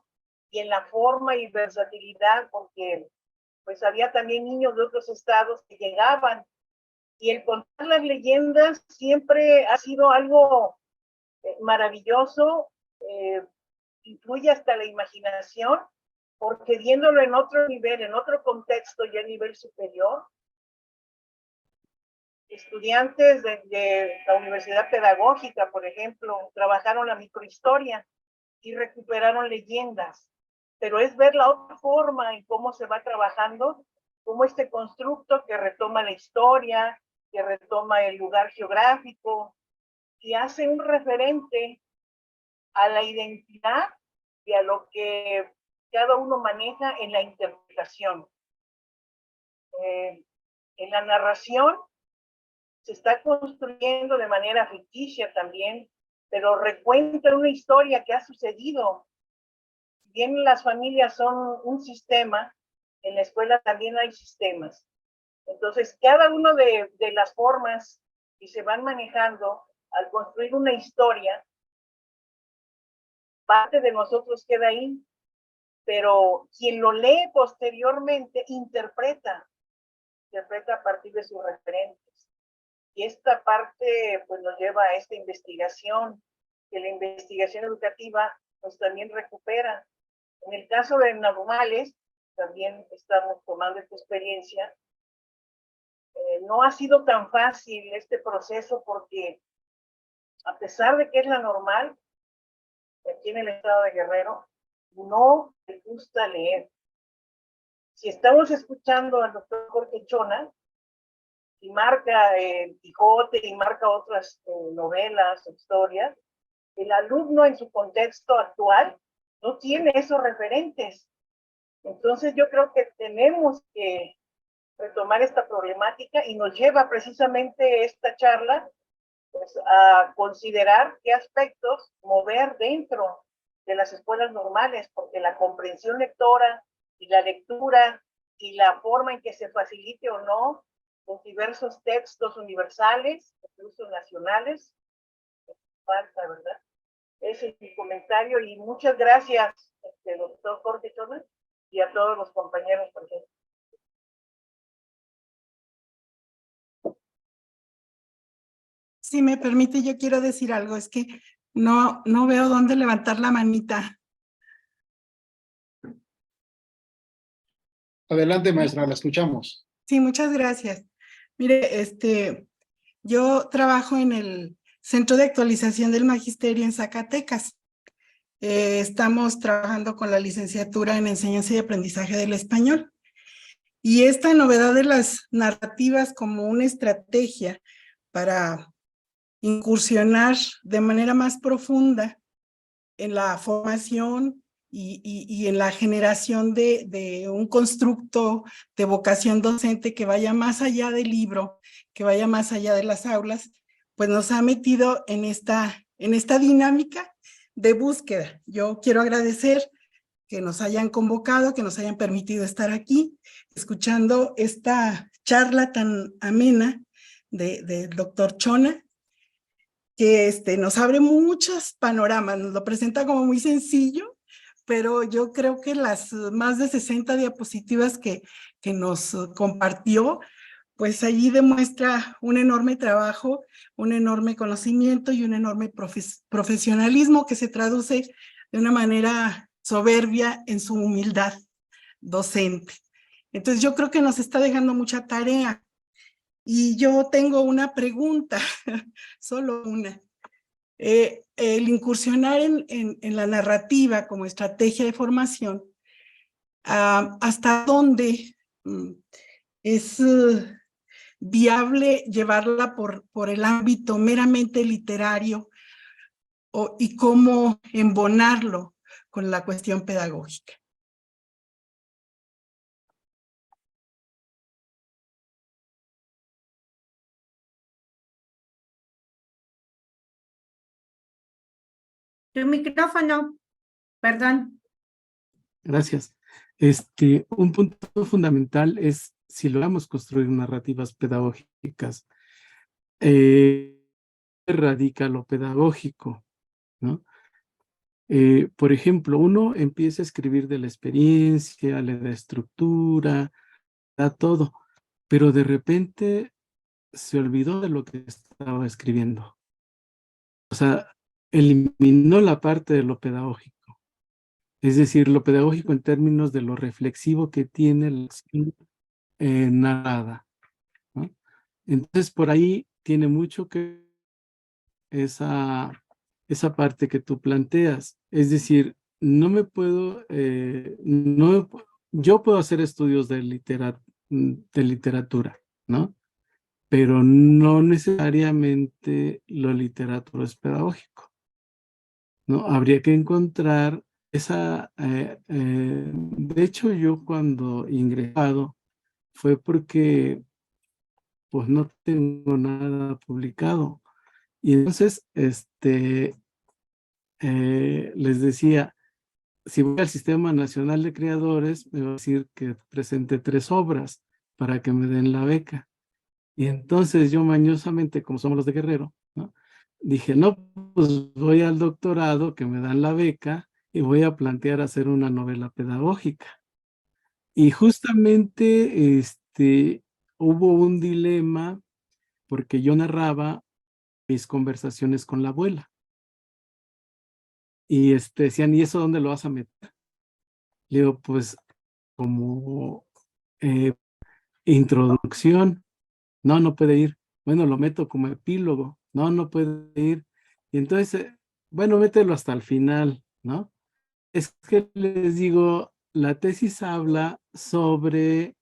y en la forma y versatilidad, porque pues había también niños de otros estados que llegaban, y el contar las leyendas siempre ha sido algo maravilloso, incluye hasta la imaginación, porque viéndolo en otro nivel, en otro contexto, ya a nivel superior, estudiantes de la Universidad Pedagógica, por ejemplo, trabajaron la microhistoria y recuperaron leyendas, pero es ver la otra forma en cómo se va trabajando, como este constructo que retoma la historia, que retoma el lugar geográfico y hace un referente a la identidad y a lo que cada uno maneja en la interpretación. En la narración se está construyendo de manera ficticia también, pero recuenta una historia que ha sucedido. Bien, las familias son un sistema, en la escuela también hay sistemas. Entonces, cada una de las formas que se van manejando al construir una historia, parte de nosotros queda ahí, pero quien lo lee posteriormente interpreta a partir de sus referentes. Y esta parte pues nos lleva a esta investigación, que la investigación educativa pues también recupera. En el caso de Normales, también estamos tomando esta experiencia. No ha sido tan fácil este proceso porque a pesar de que es la normal, aquí en el estado de Guerrero, no le gusta leer. Si estamos escuchando al doctor Jorge Chona, y marca el Quijote y marca otras novelas o historias, el alumno en su contexto actual no tiene esos referentes. Entonces yo creo que tenemos que retomar esta problemática y nos lleva precisamente esta charla pues, a considerar qué aspectos mover dentro de las escuelas normales, porque la comprensión lectora y la lectura y la forma en que se facilite o no los diversos textos universales, incluso nacionales, falta, ¿verdad? Ese es mi comentario y muchas gracias, doctor Jorge Chona, y a todos los compañeros presentes. Si me permite, yo quiero decir algo, es que no veo dónde levantar la manita. Adelante, maestra, la escuchamos. Sí, muchas gracias. Mire, yo trabajo en el Centro de Actualización del Magisterio en Zacatecas. Estamos trabajando con la licenciatura en Enseñanza y Aprendizaje del Español. Y esta novedad de las narrativas como una estrategia para incursionar de manera más profunda en la formación y en la generación de un constructo de vocación docente que vaya más allá del libro, que vaya más allá de las aulas, pues nos ha metido en esta dinámica de búsqueda. Yo quiero agradecer que nos hayan convocado, que nos hayan permitido estar aquí, escuchando esta charla tan amena del doctor Chona, que nos abre muchos panoramas, nos lo presenta como muy sencillo, pero yo creo que las más de 60 diapositivas que nos compartió, pues allí demuestra un enorme trabajo, un enorme conocimiento y un enorme profesionalismo que se traduce de una manera soberbia en su humildad docente. Entonces yo creo que nos está dejando mucha tarea. Y yo tengo una pregunta, solo una. El incursionar en la narrativa como estrategia de formación, ¿hasta dónde es viable llevarla por el ámbito meramente literario y cómo embonarlo con la cuestión pedagógica? Tu micrófono, perdón. Gracias. Un punto fundamental es si logramos construir narrativas pedagógicas, radica lo pedagógico, ¿no? Por ejemplo, uno empieza a escribir de la experiencia, le da estructura, da todo, pero de repente se olvidó de lo que estaba escribiendo. O sea, eliminó la parte de lo pedagógico. Es decir, lo pedagógico en términos de lo reflexivo que tiene la acción narrada, ¿no? Entonces, por ahí tiene mucho que esa parte que tú planteas. Es decir, no me puedo, yo puedo hacer estudios de literatura, ¿no? Pero no necesariamente lo literario es pedagógico, ¿no? Habría que encontrar de hecho, yo cuando ingresado fue porque pues no tengo nada publicado. Y entonces, les decía, si voy al Sistema Nacional de Creadores, me va a decir que presente 3 obras para que me den la beca. Y entonces yo mañosamente, como somos los de Guerrero, ¿no? Dije, no, pues voy al doctorado que me dan la beca y voy a plantear hacer una novela pedagógica. Y justamente hubo un dilema porque yo narraba mis conversaciones con la abuela. Y decían, ¿y eso dónde lo vas a meter? Le digo, pues como introducción. No, no puede ir. Bueno, lo meto como epílogo. No, no puede ir. Y entonces, bueno, mételo hasta el final, ¿no? Es que les digo, la tesis habla sobre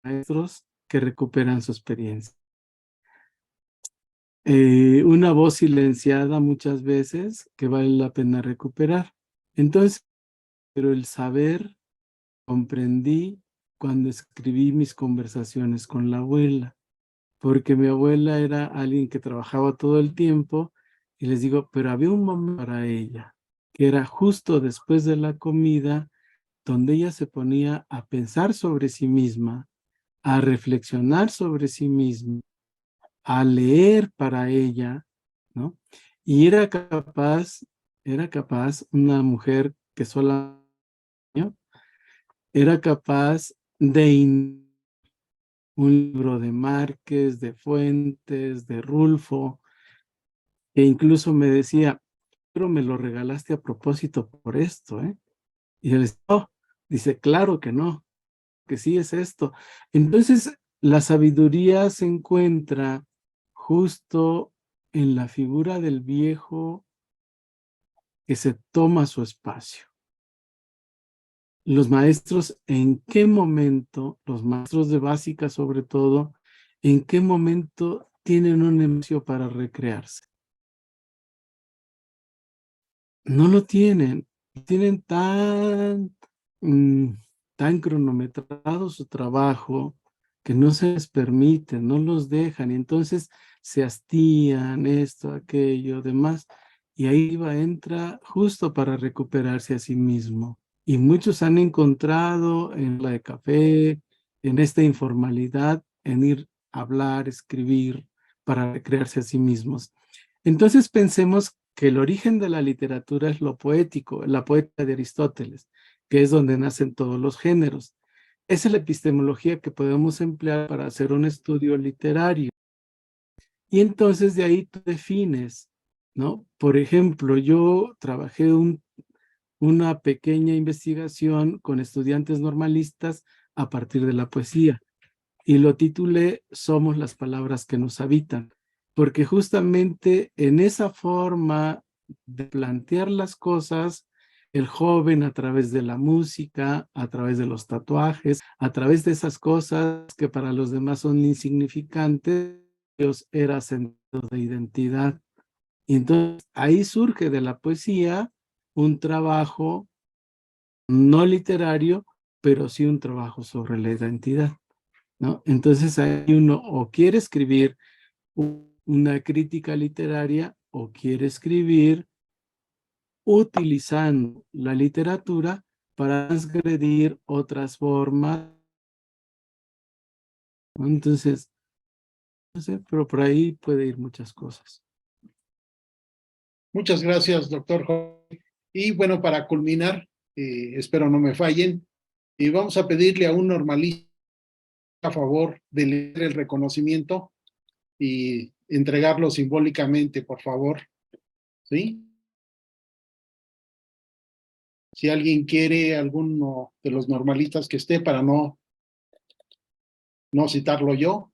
maestros que recuperan su experiencia. Una voz silenciada muchas veces que vale la pena recuperar. Entonces, pero el saber comprendí cuando escribí mis conversaciones con la abuela, porque mi abuela era alguien que trabajaba todo el tiempo y les digo, pero había un momento para ella, que era justo después de la comida, donde ella se ponía a pensar sobre sí misma, a reflexionar sobre sí misma, a leer para ella, ¿no? Y era capaz una mujer que sola era capaz de un libro de Márquez, de Fuentes, de Rulfo, e incluso me decía, pero me lo regalaste a propósito por esto, ¿eh? Y yo le decía, no, dice, claro que no, que sí es esto. Entonces, la sabiduría se encuentra justo en la figura del viejo que se toma su espacio. Los maestros, ¿en qué momento, los maestros de básica sobre todo, en qué momento tienen un espacio para recrearse? No lo tienen. Tienen tan cronometrado su trabajo, que no se les permite, no los dejan, y entonces se hastían, esto, aquello, demás, y ahí entra justo para recuperarse a sí mismo. Y muchos han encontrado en la de café, en esta informalidad, en ir a hablar, escribir, para recrearse a sí mismos. Entonces pensemos que el origen de la literatura es lo poético, la poética de Aristóteles, que es donde nacen todos los géneros. Esa es la epistemología que podemos emplear para hacer un estudio literario. Y entonces de ahí tú defines, ¿no? Por ejemplo, yo trabajé una pequeña investigación con estudiantes normalistas a partir de la poesía y lo titulé Somos las palabras que nos habitan, porque justamente en esa forma de plantear las cosas, el joven a través de la música, a través de los tatuajes, a través de esas cosas que para los demás son insignificantes, Dios era sentido de identidad. Y entonces ahí surge de la poesía un trabajo no literario, pero sí un trabajo sobre la identidad, ¿no? Entonces ahí uno o quiere escribir una crítica literaria o quiere escribir utilizando la literatura para transgredir otras formas. Entonces, no sé, pero por ahí puede ir muchas cosas. Muchas gracias, doctor Jorge. Y bueno, para culminar, espero no me fallen, vamos a pedirle a un normalista a favor de leer el reconocimiento y entregarlo simbólicamente, por favor. ¿Sí? Si alguien quiere, alguno de los normalistas que esté, para no citarlo yo,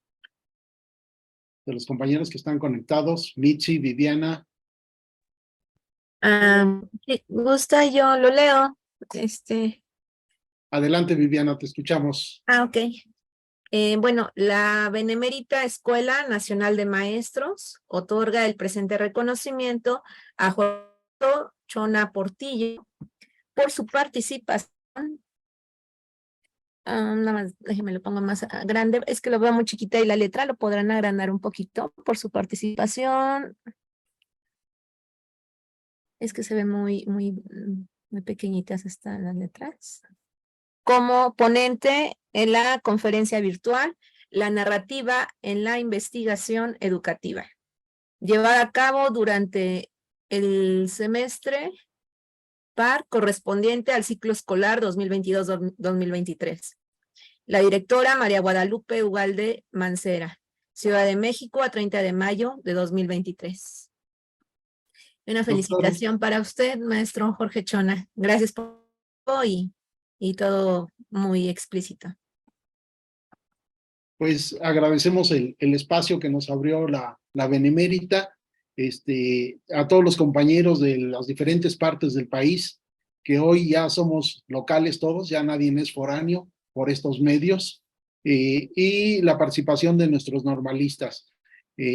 de los compañeros que están conectados, Mitzi, Viviana. Si gusta, yo lo leo. Adelante, Viviana, te escuchamos. Ok. Bueno, la Benemérita Escuela Nacional de Maestros otorga el presente reconocimiento a Juan Chona Portillo por su participación. Nada más, déjenme lo pongo más grande, es que lo veo muy chiquita y la letra lo podrán agrandar un poquito. Por su participación. Es que se ven muy pequeñitas estas las letras. Como ponente en la conferencia virtual, la narrativa en la investigación educativa, llevada a cabo durante el semestre par correspondiente al ciclo escolar 2022-2023. La directora María Guadalupe Ugalde Mancera, Ciudad de México, a 30 de mayo de 2023. Una felicitación para usted, maestro Jorge Chona. Gracias por hoy y todo muy explícito. Pues agradecemos el espacio que nos abrió la Benemérita, a todos los compañeros de las diferentes partes del país, que hoy ya somos locales todos, ya nadie es foráneo por estos medios, y la participación de nuestros normalistas.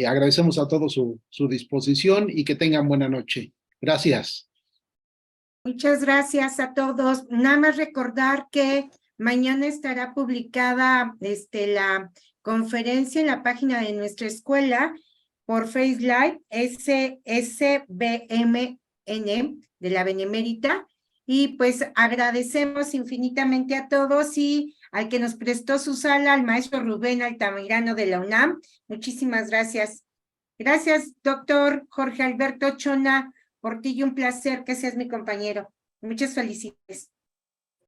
Agradecemos a todos su disposición y que tengan buena noche. Gracias. Muchas gracias a todos. Nada más recordar que mañana estará publicada la conferencia en la página de nuestra escuela por Face Live, SBMN de la Benemérita. Y pues agradecemos infinitamente a todos y al que nos prestó su sala, al maestro Rubén Altamirano de la UNAM. Muchísimas gracias. Gracias, doctor Jorge Alberto Chona Portillo, un placer que seas mi compañero. Muchas felicidades.